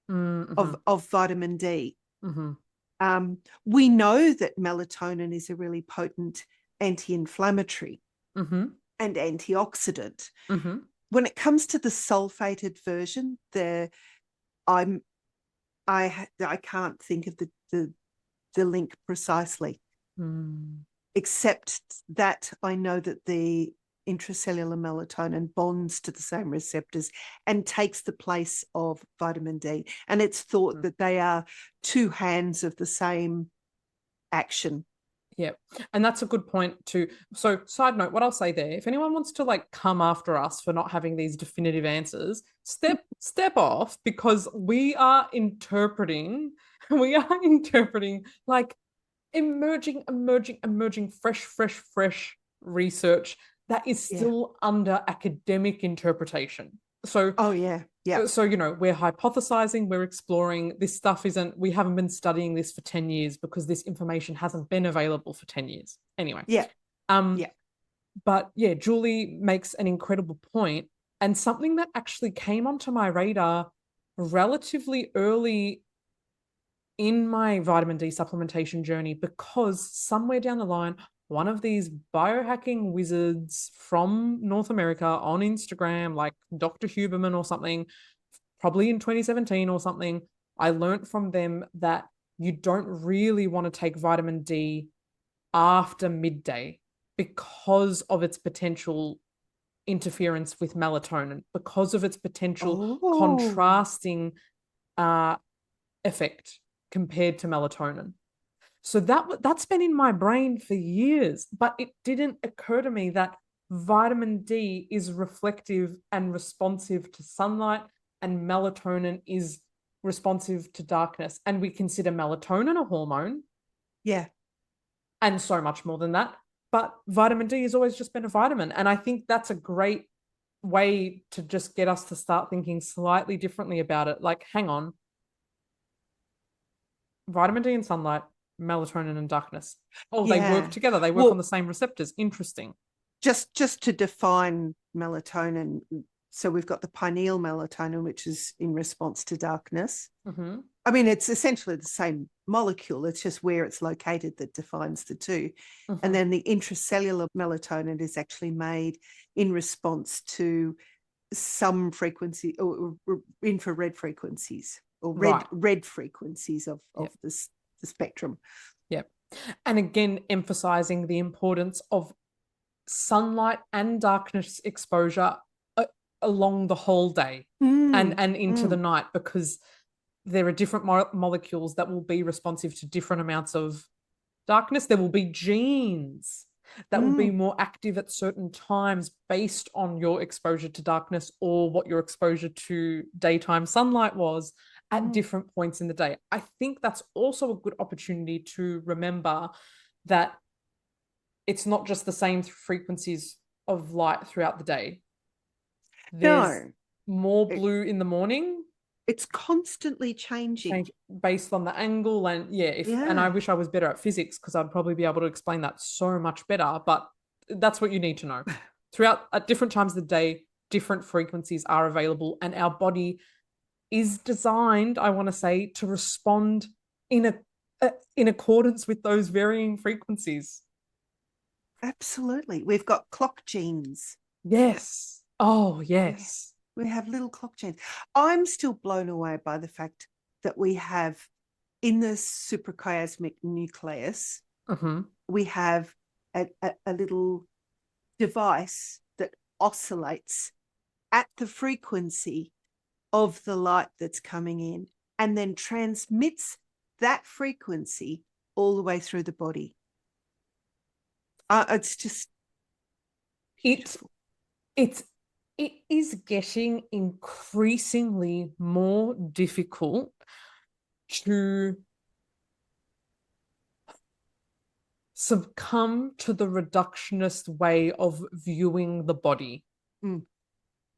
of vitamin D. We know that melatonin is a really potent anti-inflammatory and antioxidant. When it comes to the sulfated version, I can't think of the link precisely, except that I know that the intracellular melatonin bonds to the same receptors and takes the place of vitamin D. And it's thought that they are two hands of the same action. Yeah. And that's a good point too. So, side note, what I'll say there, if anyone wants to like come after us for not having these definitive answers, step off, because we are interpreting like emerging fresh research that is Yeah. still under academic interpretation. So Oh, yeah. Yeah. so, we're hypothesizing, we're exploring. This stuff isn't, we haven't been studying this for 10 years because this information hasn't been available for 10 years. Anyway. Yeah. Um, Yeah. but yeah, Julie makes an incredible point, and something that actually came onto my radar relatively early in my vitamin D supplementation journey, because somewhere down the line, one of these biohacking wizards from North America on Instagram, like Dr. Huberman or something, probably in 2017 or something, I learned from them that you don't really want to take vitamin D after midday because of its potential interference with melatonin, because of its potential Oh, contrasting uh, effect compared to melatonin. So that's been in my brain for years, but it didn't occur to me that vitamin D is reflective and responsive to sunlight, and melatonin is responsive to darkness. And we consider melatonin a hormone, yeah. and so much more than that. But vitamin D has always just been a vitamin. And I think that's a great way to just get us to start thinking slightly differently about it. Like, hang on, vitamin D and sunlight, melatonin and darkness. Oh, they work Yeah. together. They work on Well, the same receptors. Interesting. just to define melatonin, so we've got the pineal melatonin, which is in response to darkness. Mm-hmm. I mean, it's essentially the same molecule. It's just where it's located that defines the two. Mm-hmm. And then the intracellular melatonin is actually made in response to some frequency or infrared frequencies or red frequencies of Yep. the spectrum. Yep. And again, emphasizing the importance of sunlight and darkness exposure along the whole day and into the night, because there are different molecules that will be responsive to different amounts of darkness. There will be genes that will be more active at certain times based on your exposure to darkness or what your exposure to daytime sunlight was at different points in the day. I think that's also a good opportunity to remember that it's not just the same frequencies of light throughout the day. There's more blue in the morning. It's constantly changing based on the angle. And and I wish I was better at physics, because I'd probably be able to explain that so much better, but that's what you need to know. Throughout, at different times of the day, different frequencies are available, and our body is designed, I want to say, to respond in accordance with those varying frequencies. Absolutely. We've got clock genes. Yes. Oh, yes. We have little clock genes. I'm still blown away by the fact that we have in the suprachiasmatic nucleus, we have a little device that oscillates at the frequency of the light that's coming in and then transmits that frequency all the way through the body. It's just beautiful. It is getting increasingly more difficult to succumb to the reductionist way of viewing the body.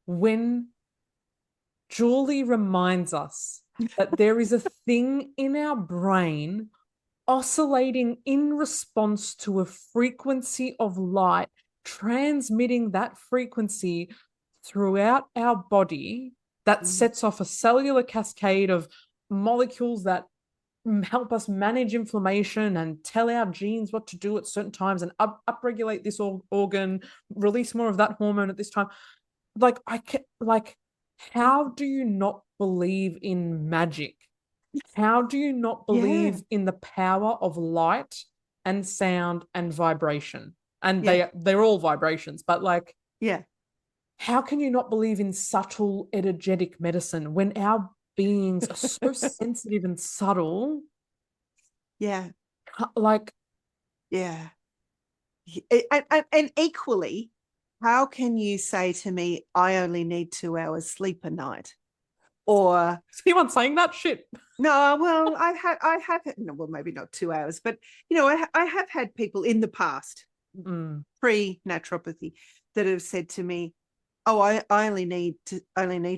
When Julie reminds us that there is a thing in our brain oscillating in response to a frequency of light, transmitting that frequency throughout our body, that sets off a cellular cascade of molecules that help us manage inflammation and tell our genes what to do at certain times and upregulate this organ, release more of that hormone at this time. How do you not believe in magic? How do you not believe in the power of light and sound and vibration? And they're all vibrations, but how can you not believe in subtle energetic medicine when our beings are so sensitive and subtle? Yeah. Yeah. And equally, how can you say to me, I only need 2 hours sleep a night? Or Is anyone saying that shit? no, well, I have no, well, maybe not 2 hours, but I have had people in the past, pre-naturopathy, that have said to me, oh, I only need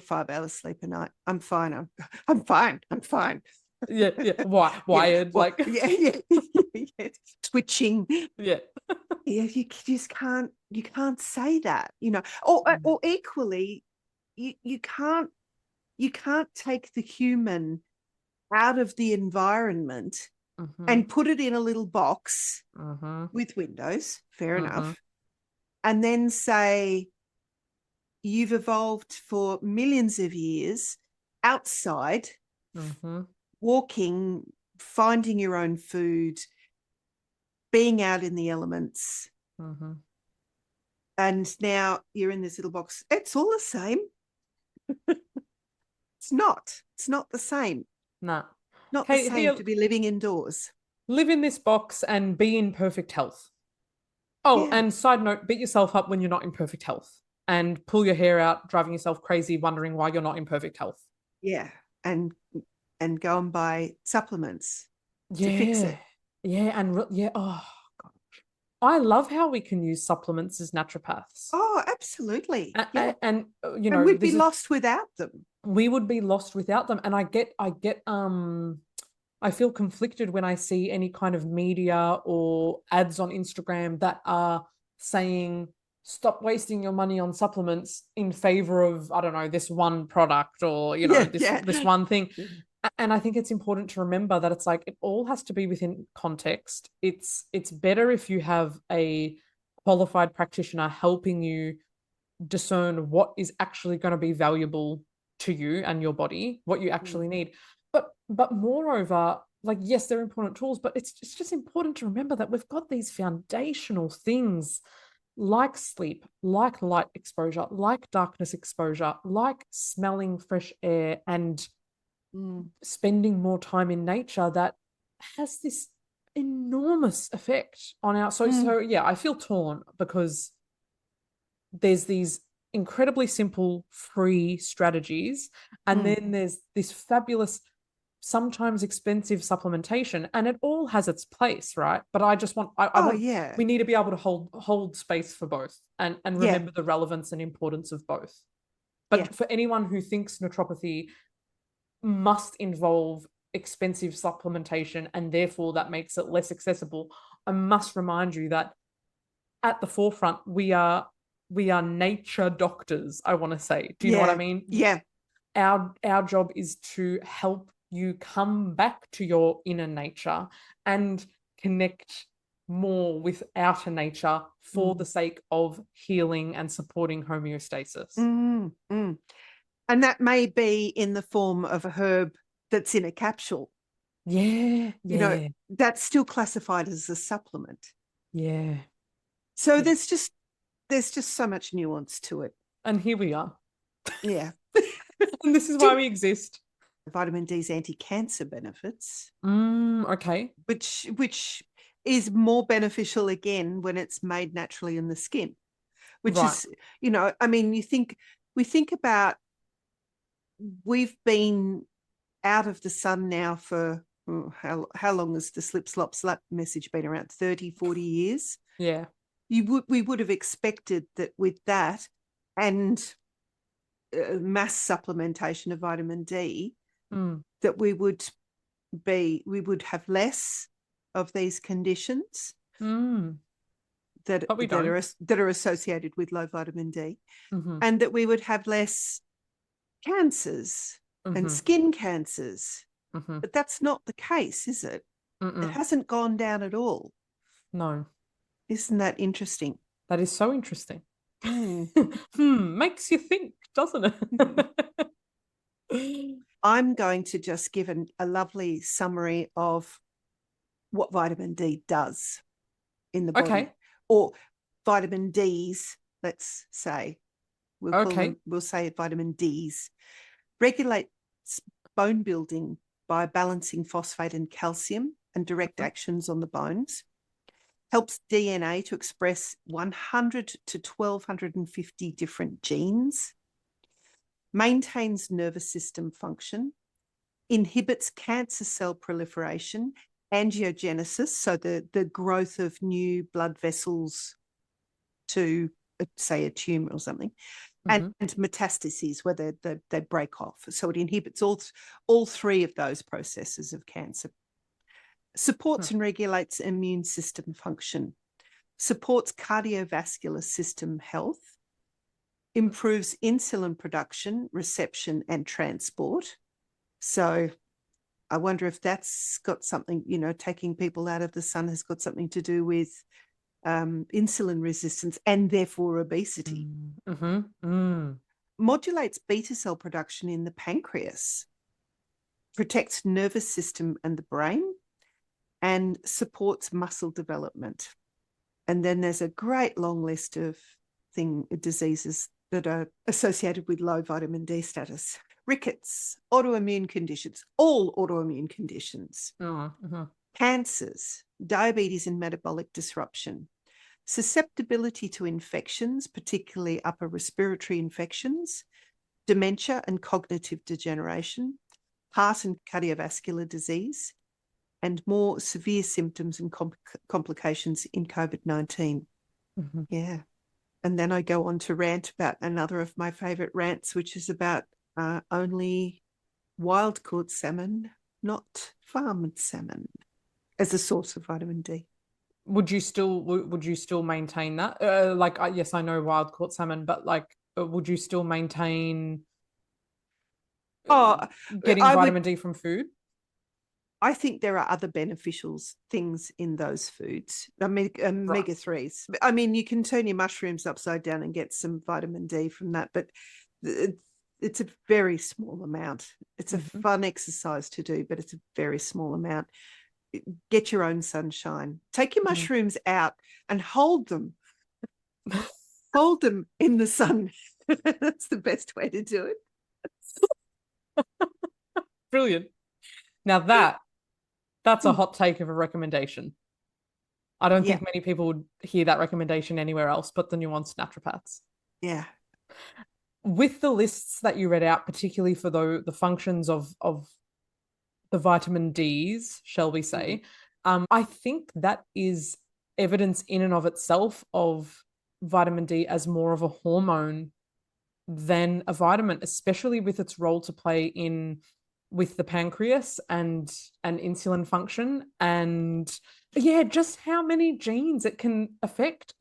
5 hours sleep a night. I'm fine. I'm fine. I'm fine. Yeah. Wired, well, like yeah. Twitching. yeah. Yeah, you just can't say that, or equally, you can't take the human out of the environment and put it in a little box with windows, fair enough, and then say you've evolved for millions of years outside, walking, finding your own food, being out in the elements. And now you're in this little box. It's all the same. It's not the same. Nah. Not the same to be living indoors. Live in this box and be in perfect health. Oh, Yeah. and side note, beat yourself up when you're not in perfect health and pull your hair out, driving yourself crazy, wondering why you're not in perfect health. Yeah. And go and buy supplements Yeah. to fix it. Yeah. Oh, God. I love how we can use supplements as naturopaths. Oh, absolutely. And you know, and we'd be lost without them. We would be lost without them. And I feel conflicted when I see any kind of media or ads on Instagram that are saying, stop wasting your money on supplements in favor of, I don't know, this one product or, this one thing. And I think it's important to remember that it's like, it all has to be within context. It's better if you have a qualified practitioner helping you discern what is actually going to be valuable to you and your body, what you actually need. But moreover, like, yes, they're important tools, but it's just important to remember that we've got these foundational things like sleep, like light exposure, like darkness exposure, like smelling fresh air and spending more time in nature that has this enormous effect on our so yeah, I feel torn because there's these incredibly simple free strategies and then there's this fabulous, sometimes expensive supplementation, and it all has its place, right? But I just want we need to be able to hold space for both and remember the relevance and importance of both. But for anyone who thinks naturopathy must involve expensive supplementation and therefore that makes it less accessible, I must remind you that at the forefront we are nature doctors, I want to say. Do you know what I mean? Yeah. Our job is to help you come back to your inner nature and connect more with outer nature for the sake of healing and supporting homeostasis. And that may be in the form of a herb that's in a capsule. Yeah. That's still classified as a supplement. Yeah. So there's just so much nuance to it. And here we are. Yeah. And this is why we exist. Vitamin D's anti-cancer benefits. Okay. Which is more beneficial again when it's made naturally in the skin. Which is, I mean, we think about, we've been out of the sun now for how long has the slip slop slap message been around? 30, 40 years. Yeah. We would have expected that with that and mass supplementation of vitamin D, that we would have less of these conditions that are associated with low vitamin D, and that we would have less cancers and skin cancers. But that's not the case, is it? It hasn't gone down at all. No. Isn't that interesting? That is so interesting. Makes you think, doesn't it? I'm going to just give a lovely summary of what vitamin D does in the body. Okay. Or vitamin Ds, let's say. We'll say vitamin Ds. Regulates bone building by balancing phosphate and calcium and direct actions on the bones. helps DNA to express 100 to 1,250 different genes, maintains nervous system function, inhibits cancer cell proliferation, angiogenesis, so the growth of new blood vessels to, say, a tumor or something, and metastases, where they break off. So it inhibits all three of those processes of cancer. Supports and regulates immune system function, supports cardiovascular system health, improves insulin production, reception, and transport. So I wonder if that's got something, taking people out of the sun has got something to do with insulin resistance and therefore obesity. Modulates beta cell production in the pancreas, protects nervous system and the brain, and supports muscle development. And then there's a great long list of diseases that are associated with low vitamin D status. Rickets, autoimmune conditions, all autoimmune conditions, cancers, diabetes and metabolic disruption, susceptibility to infections, particularly upper respiratory infections, dementia and cognitive degeneration, heart and cardiovascular disease, and more severe symptoms and complications in COVID-19. Yeah. And then I go on to rant about another of my favourite rants, which is about only wild-caught salmon, not farmed salmon, as a source of vitamin D. Would you still maintain that? Yes, I know wild-caught salmon, but would you still maintain getting vitamin D from food? I think there are other beneficial things in those foods, omega-3s. I mean, you can turn your mushrooms upside down and get some vitamin D from that, but it's a very small amount. It's a fun exercise to do, but it's a very small amount. Get your own sunshine. Take your mushrooms out and hold them. Hold them in the sun. That's the best way to do it. Brilliant. Now that's a hot take of a recommendation. I don't think many people would hear that recommendation anywhere else but the Nuanced Naturopaths. Yeah. With the lists that you read out, particularly for the functions of the vitamin Ds, shall we say, I think that is evidence in and of itself of vitamin D as more of a hormone than a vitamin, especially with its role to play with the pancreas and insulin function, and just how many genes it can affect.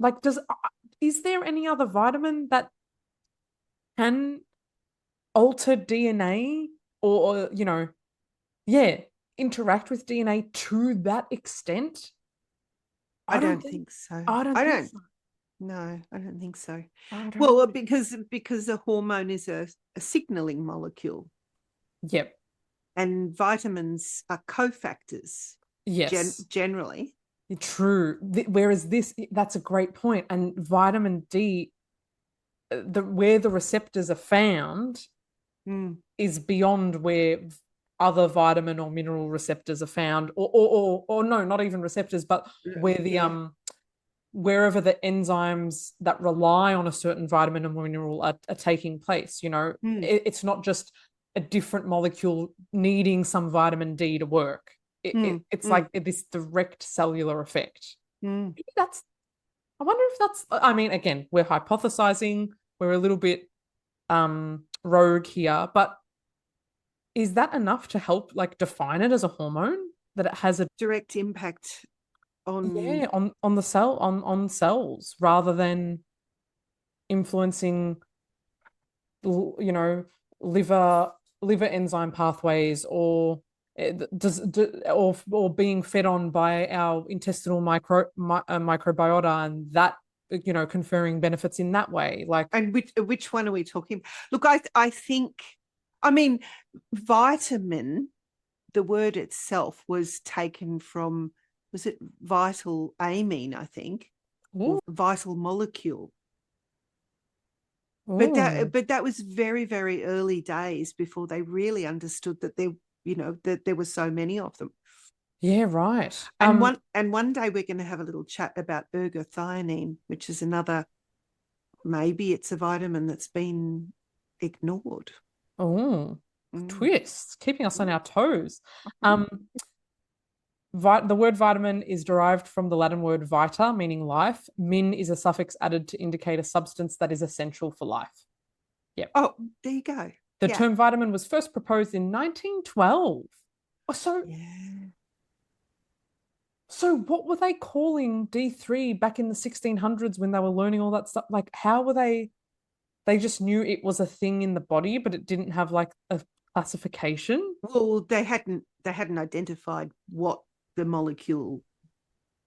Is there any other vitamin that can alter DNA or interact with DNA to that extent? I don't think so. I don't think so. No, I don't think so. Well, because the hormone is a signaling molecule. Yep. And vitamins are cofactors. Yes. Generally. True. Whereas that's a great point. And vitamin D, where the receptors are found is beyond where other vitamin or mineral receptors are found, or no, not even receptors, but where the wherever the enzymes that rely on a certain vitamin or mineral are taking place. It's not just a different molecule needing some vitamin D to work. It's like this direct cellular effect. I wonder if that's, I mean, again, we're hypothesizing, we're a little bit rogue here, but is that enough to help define it as a hormone, that it has a direct impact on on the cell, on cells, rather than influencing liver enzyme pathways, or or being fed on by our intestinal microbiota, and that conferring benefits in that way? And which one are we talking? Look, I think, I mean, vitamin, the word itself was taken from, was it vital amine, I think, or vital molecule. But that was very, very early days before they really understood that there were so many of them. Yeah, right. And one day we're going to have a little chat about ergothioneine, which is another, maybe it's a vitamin that's been ignored. Oh, Mm. twists, keeping us on our toes. Um, the word vitamin is derived from the Latin word vita, meaning life. Min is a suffix added to indicate a substance that is essential for life. Yep. Oh, there you go. The Yeah. term vitamin was first proposed in 1912. Oh, Yeah. so what were they calling D3 back in the 1600s when they were learning all that stuff? Like, how were they just knew it was a thing in the body, but it didn't have like a classification? Well, they hadn't identified what the molecule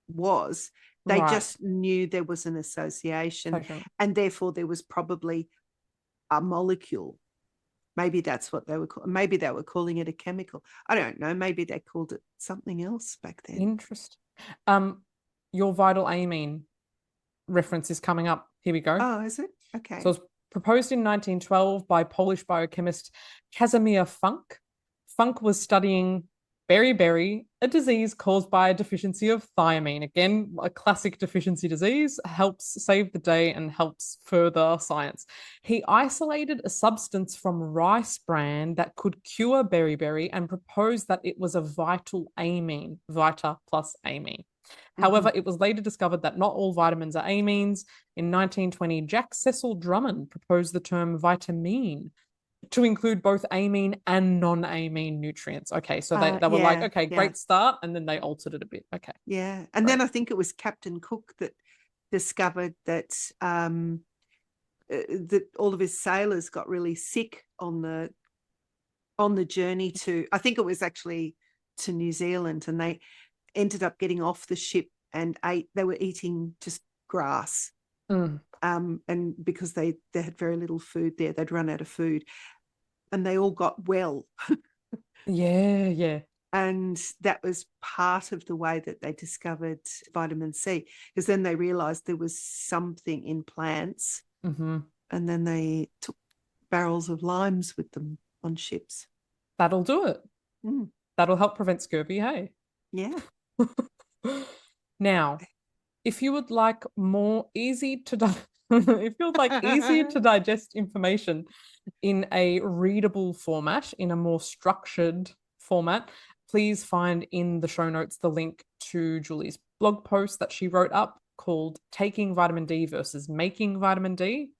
was. They Right. just knew there was an association, So, and therefore there was probably a molecule. Maybe that's what they were maybe they were calling it a chemical. I don't know. Maybe they called it something else back then. interesting. Your vital amine reference is coming up. Here we go. Oh, is it? Okay. So it was proposed in 1912 by Polish biochemist Casimir Funk. Funk was studying beriberi, a disease caused by a deficiency of thiamine. Again, a classic deficiency disease, helps save the day and helps further science. He isolated a substance from rice bran that could cure beriberi and proposed that it was a vital amine, vita plus amine. However, it was later discovered that not all vitamins are amines. In 1920, Jack Cecil Drummond proposed the term vitamine to include both amine and non-amine nutrients. Okay, so they were like, okay, great start, and then they altered it a bit. Okay. Yeah. And then I think it was Captain Cook that discovered that that all of his sailors got really sick on the journey to, I think it was actually to New Zealand, and they ended up getting off the ship and they were eating just grass. And because they had very little food there, they'd run out of food, and they all got well. Yeah. And that was part of the way that they discovered vitamin C, because then they realized there was something in plants. And then they took barrels of limes with them on ships. That'll do it. That'll help prevent scurvy, hey? Yeah. Now, if you would like if you would like easier to digest information in a readable format, in a more structured format, please find in the show notes the link to Julie's blog post that she wrote up called Taking Vitamin D versus Making Vitamin D.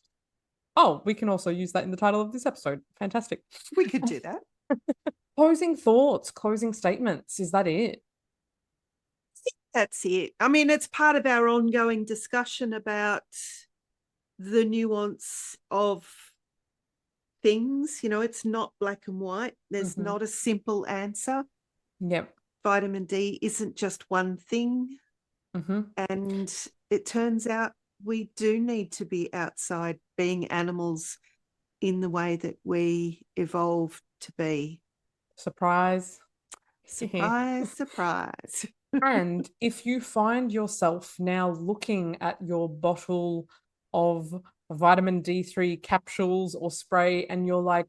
Oh, we can also use that in the title of this episode. Fantastic. We could do that. Closing thoughts, closing statements. Is that it? That's it. I mean, it's part of our ongoing discussion about the nuance of things. You know, it's not black and white. There's not a simple answer. Yep. Vitamin D isn't just one thing. And it turns out we do need to be outside, being animals in the way that we evolved to be. Surprise. Surprise, surprise. And if you find yourself now looking at your bottle of vitamin D3 capsules or spray and you're like,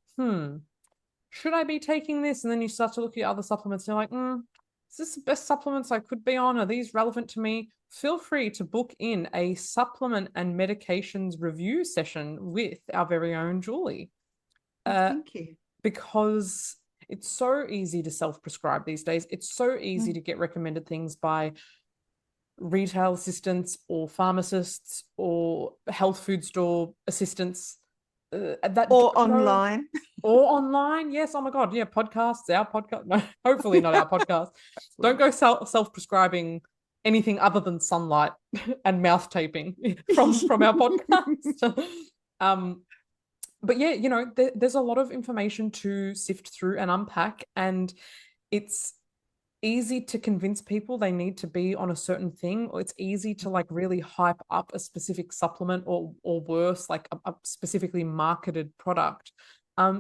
should I be taking this? And then you start to look at other supplements and you're like, is this the best supplements I could be on? Are these relevant to me? Feel free to book in a supplement and medications review session with our very own Julie. Thank you. Because it's so easy to self-prescribe these days. It's so easy to get recommended things by retail assistants or pharmacists or health food store assistants. Or online. Or online, yes. Oh my God, yeah, podcasts, our podcast. No, hopefully not our podcast. Don't go self-prescribing anything other than sunlight and mouth taping from our podcast. But yeah, you know, there's a lot of information to sift through and unpack, and it's easy to convince people they need to be on a certain thing, or it's easy to like really hype up a specific supplement or worse, like a specifically marketed product.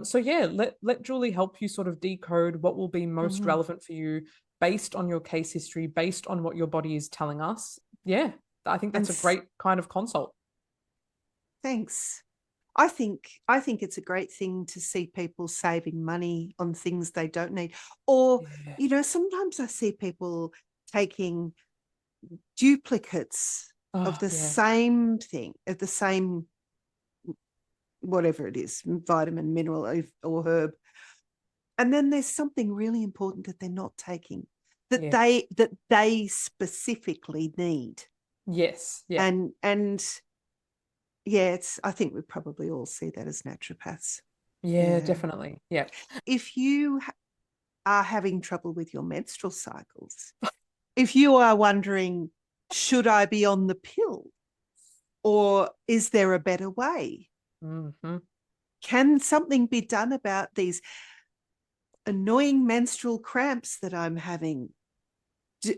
So yeah, let Julie help you sort of decode what will be most relevant for you based on your case history, based on what your body is telling us. Yeah, I think that's a great kind of consult. Thanks. I think it's a great thing to see people saving money on things they don't need. Or, sometimes I see people taking duplicates of the same thing, of the same whatever it is, vitamin, mineral, or herb. And then there's something really important that they're not taking, that they specifically need. Yes. Yeah. And yeah, I think we probably all see that as naturopaths. Yeah, definitely. Yeah. If you are having trouble with your menstrual cycles, if you are wondering, should I be on the pill, or is there a better way? Mm-hmm. Can something be done about these annoying menstrual cramps that I'm having? Do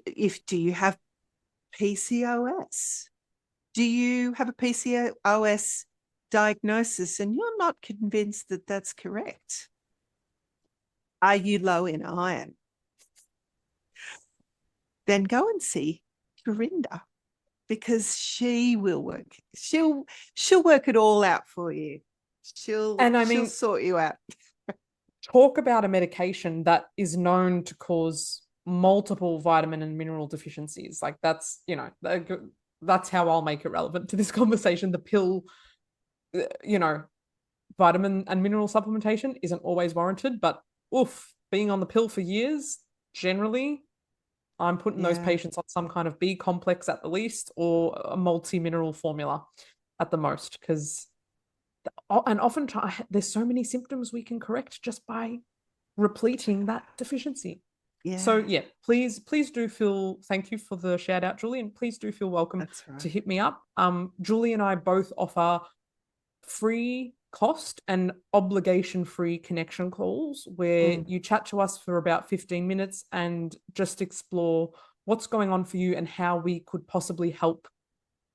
you have PCOS? Do you have a PCOS diagnosis and you're not convinced that that's correct? Are you low in iron? Then go and see Karinda, because she will work. She'll work it all out for you. She'll sort you out. Talk about a medication that is known to cause multiple vitamin and mineral deficiencies. Like that's how I'll make it relevant to this conversation. The pill, vitamin and mineral supplementation isn't always warranted, but being on the pill for years, generally, I'm putting those patients on some kind of B complex at the least, or a multi-mineral formula at the most, because often there's so many symptoms we can correct just by repleting that deficiency. So please do thank you for the shout out, Julie, and please do feel welcome to hit me up. Julie and I both offer free cost and obligation-free connection calls where you chat to us for about 15 minutes and just explore what's going on for you and how we could possibly help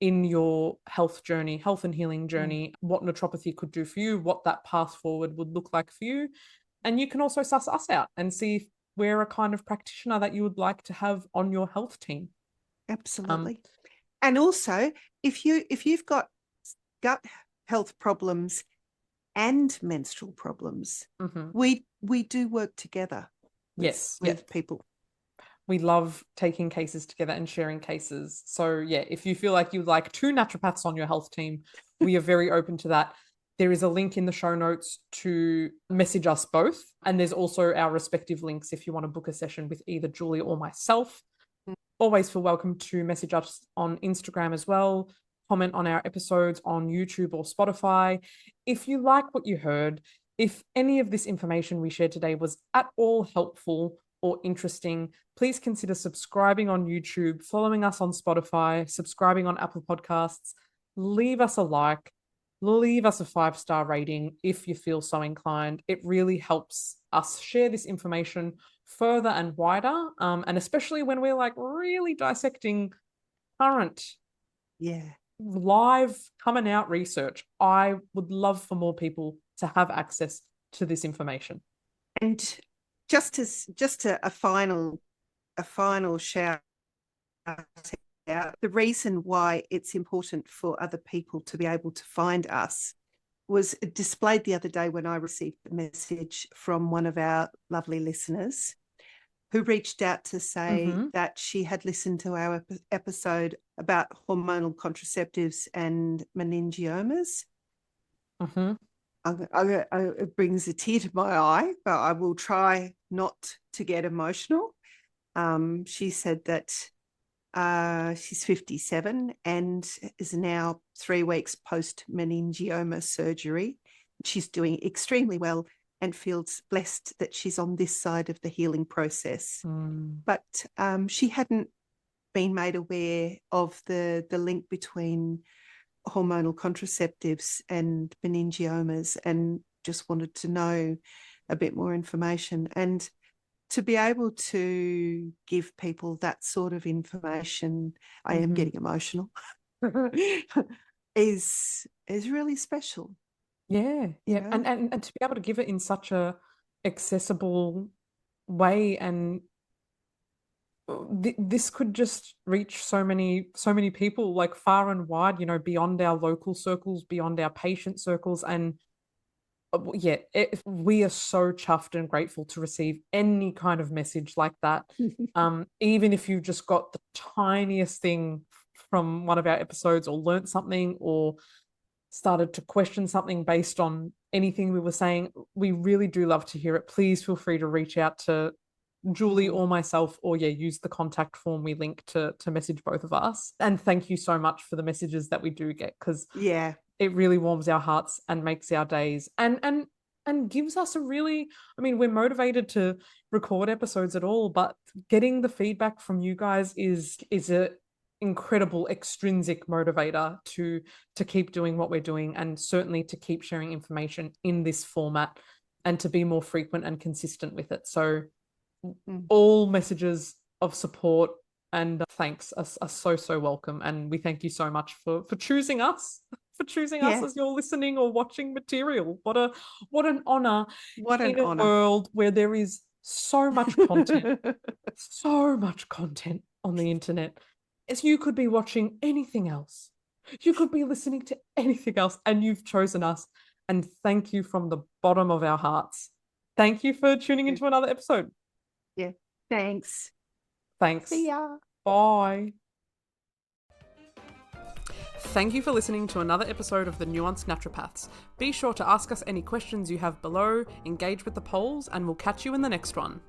in your health and healing journey, what naturopathy could do for you, what that path forward would look like for you. And you can also suss us out and see if we're a kind of practitioner that you would like to have on your health team. Absolutely. And also, if you've got gut health problems and menstrual problems, we do work together with people. We love taking cases together and sharing cases. So if you feel like you'd like 2 naturopaths on your health team, we are very open to that. There is a link in the show notes to message us both. And there's also our respective links if you want to book a session with either Julie or myself. Always feel welcome to message us on Instagram as well. Comment on our episodes on YouTube or Spotify. If you like what you heard, if any of this information we shared today was at all helpful or interesting, please consider subscribing on YouTube, following us on Spotify, subscribing on Apple Podcasts, leave us a like, leave us a 5-star rating if you feel so inclined. It really helps us share this information further and wider, and especially when we're like really dissecting current live coming out research. I would love for more people to have access to this information. And just a final shout out, the reason why it's important for other people to be able to find us was displayed the other day when I received a message from one of our lovely listeners who reached out to say that she had listened to our episode about hormonal contraceptives and meningiomas. It brings a tear to my eye, but I will try not to get emotional. She said that she's 57 and is now 3 weeks post meningioma surgery. She's doing extremely well and feels blessed that she's on this side of the healing process. But she hadn't been made aware of the link between hormonal contraceptives and meningiomas, and just wanted to know a bit more information. And to be able to give people that sort of information, I am getting emotional, is really special. Yeah. And to be able to give it in such a accessible way and this could just reach so many people, like far and wide, beyond our local circles, beyond our patient circles. And yeah, we are so chuffed and grateful to receive any kind of message like that. Even if you just got the tiniest thing from one of our episodes, or learnt something, or started to question something based on anything we were saying, we really do love to hear it. Please feel free to reach out to Julie or myself, or use the contact form we link to message both of us. And thank you so much for the messages that we do get, because it really warms our hearts and makes our days, and gives us a really, we're motivated to record episodes at all, but getting the feedback from you guys is a incredible extrinsic motivator to keep doing what we're doing, and certainly to keep sharing information in this format, and to be more frequent and consistent with it. So all messages of support and thanks are so welcome, and we thank you so much for choosing us as your listening or watching material. What an honor in a world where there is so much content so much content on the internet. As you could be watching anything else, you could be listening to anything else, and you've chosen us. And thank you from the bottom of our hearts. Thank you for tuning into another episode. Yeah. Thanks. See ya. Bye. Thank you for listening to another episode of the Nuanced Naturopaths. Be sure to ask us any questions you have below, engage with the polls, and we'll catch you in the next one.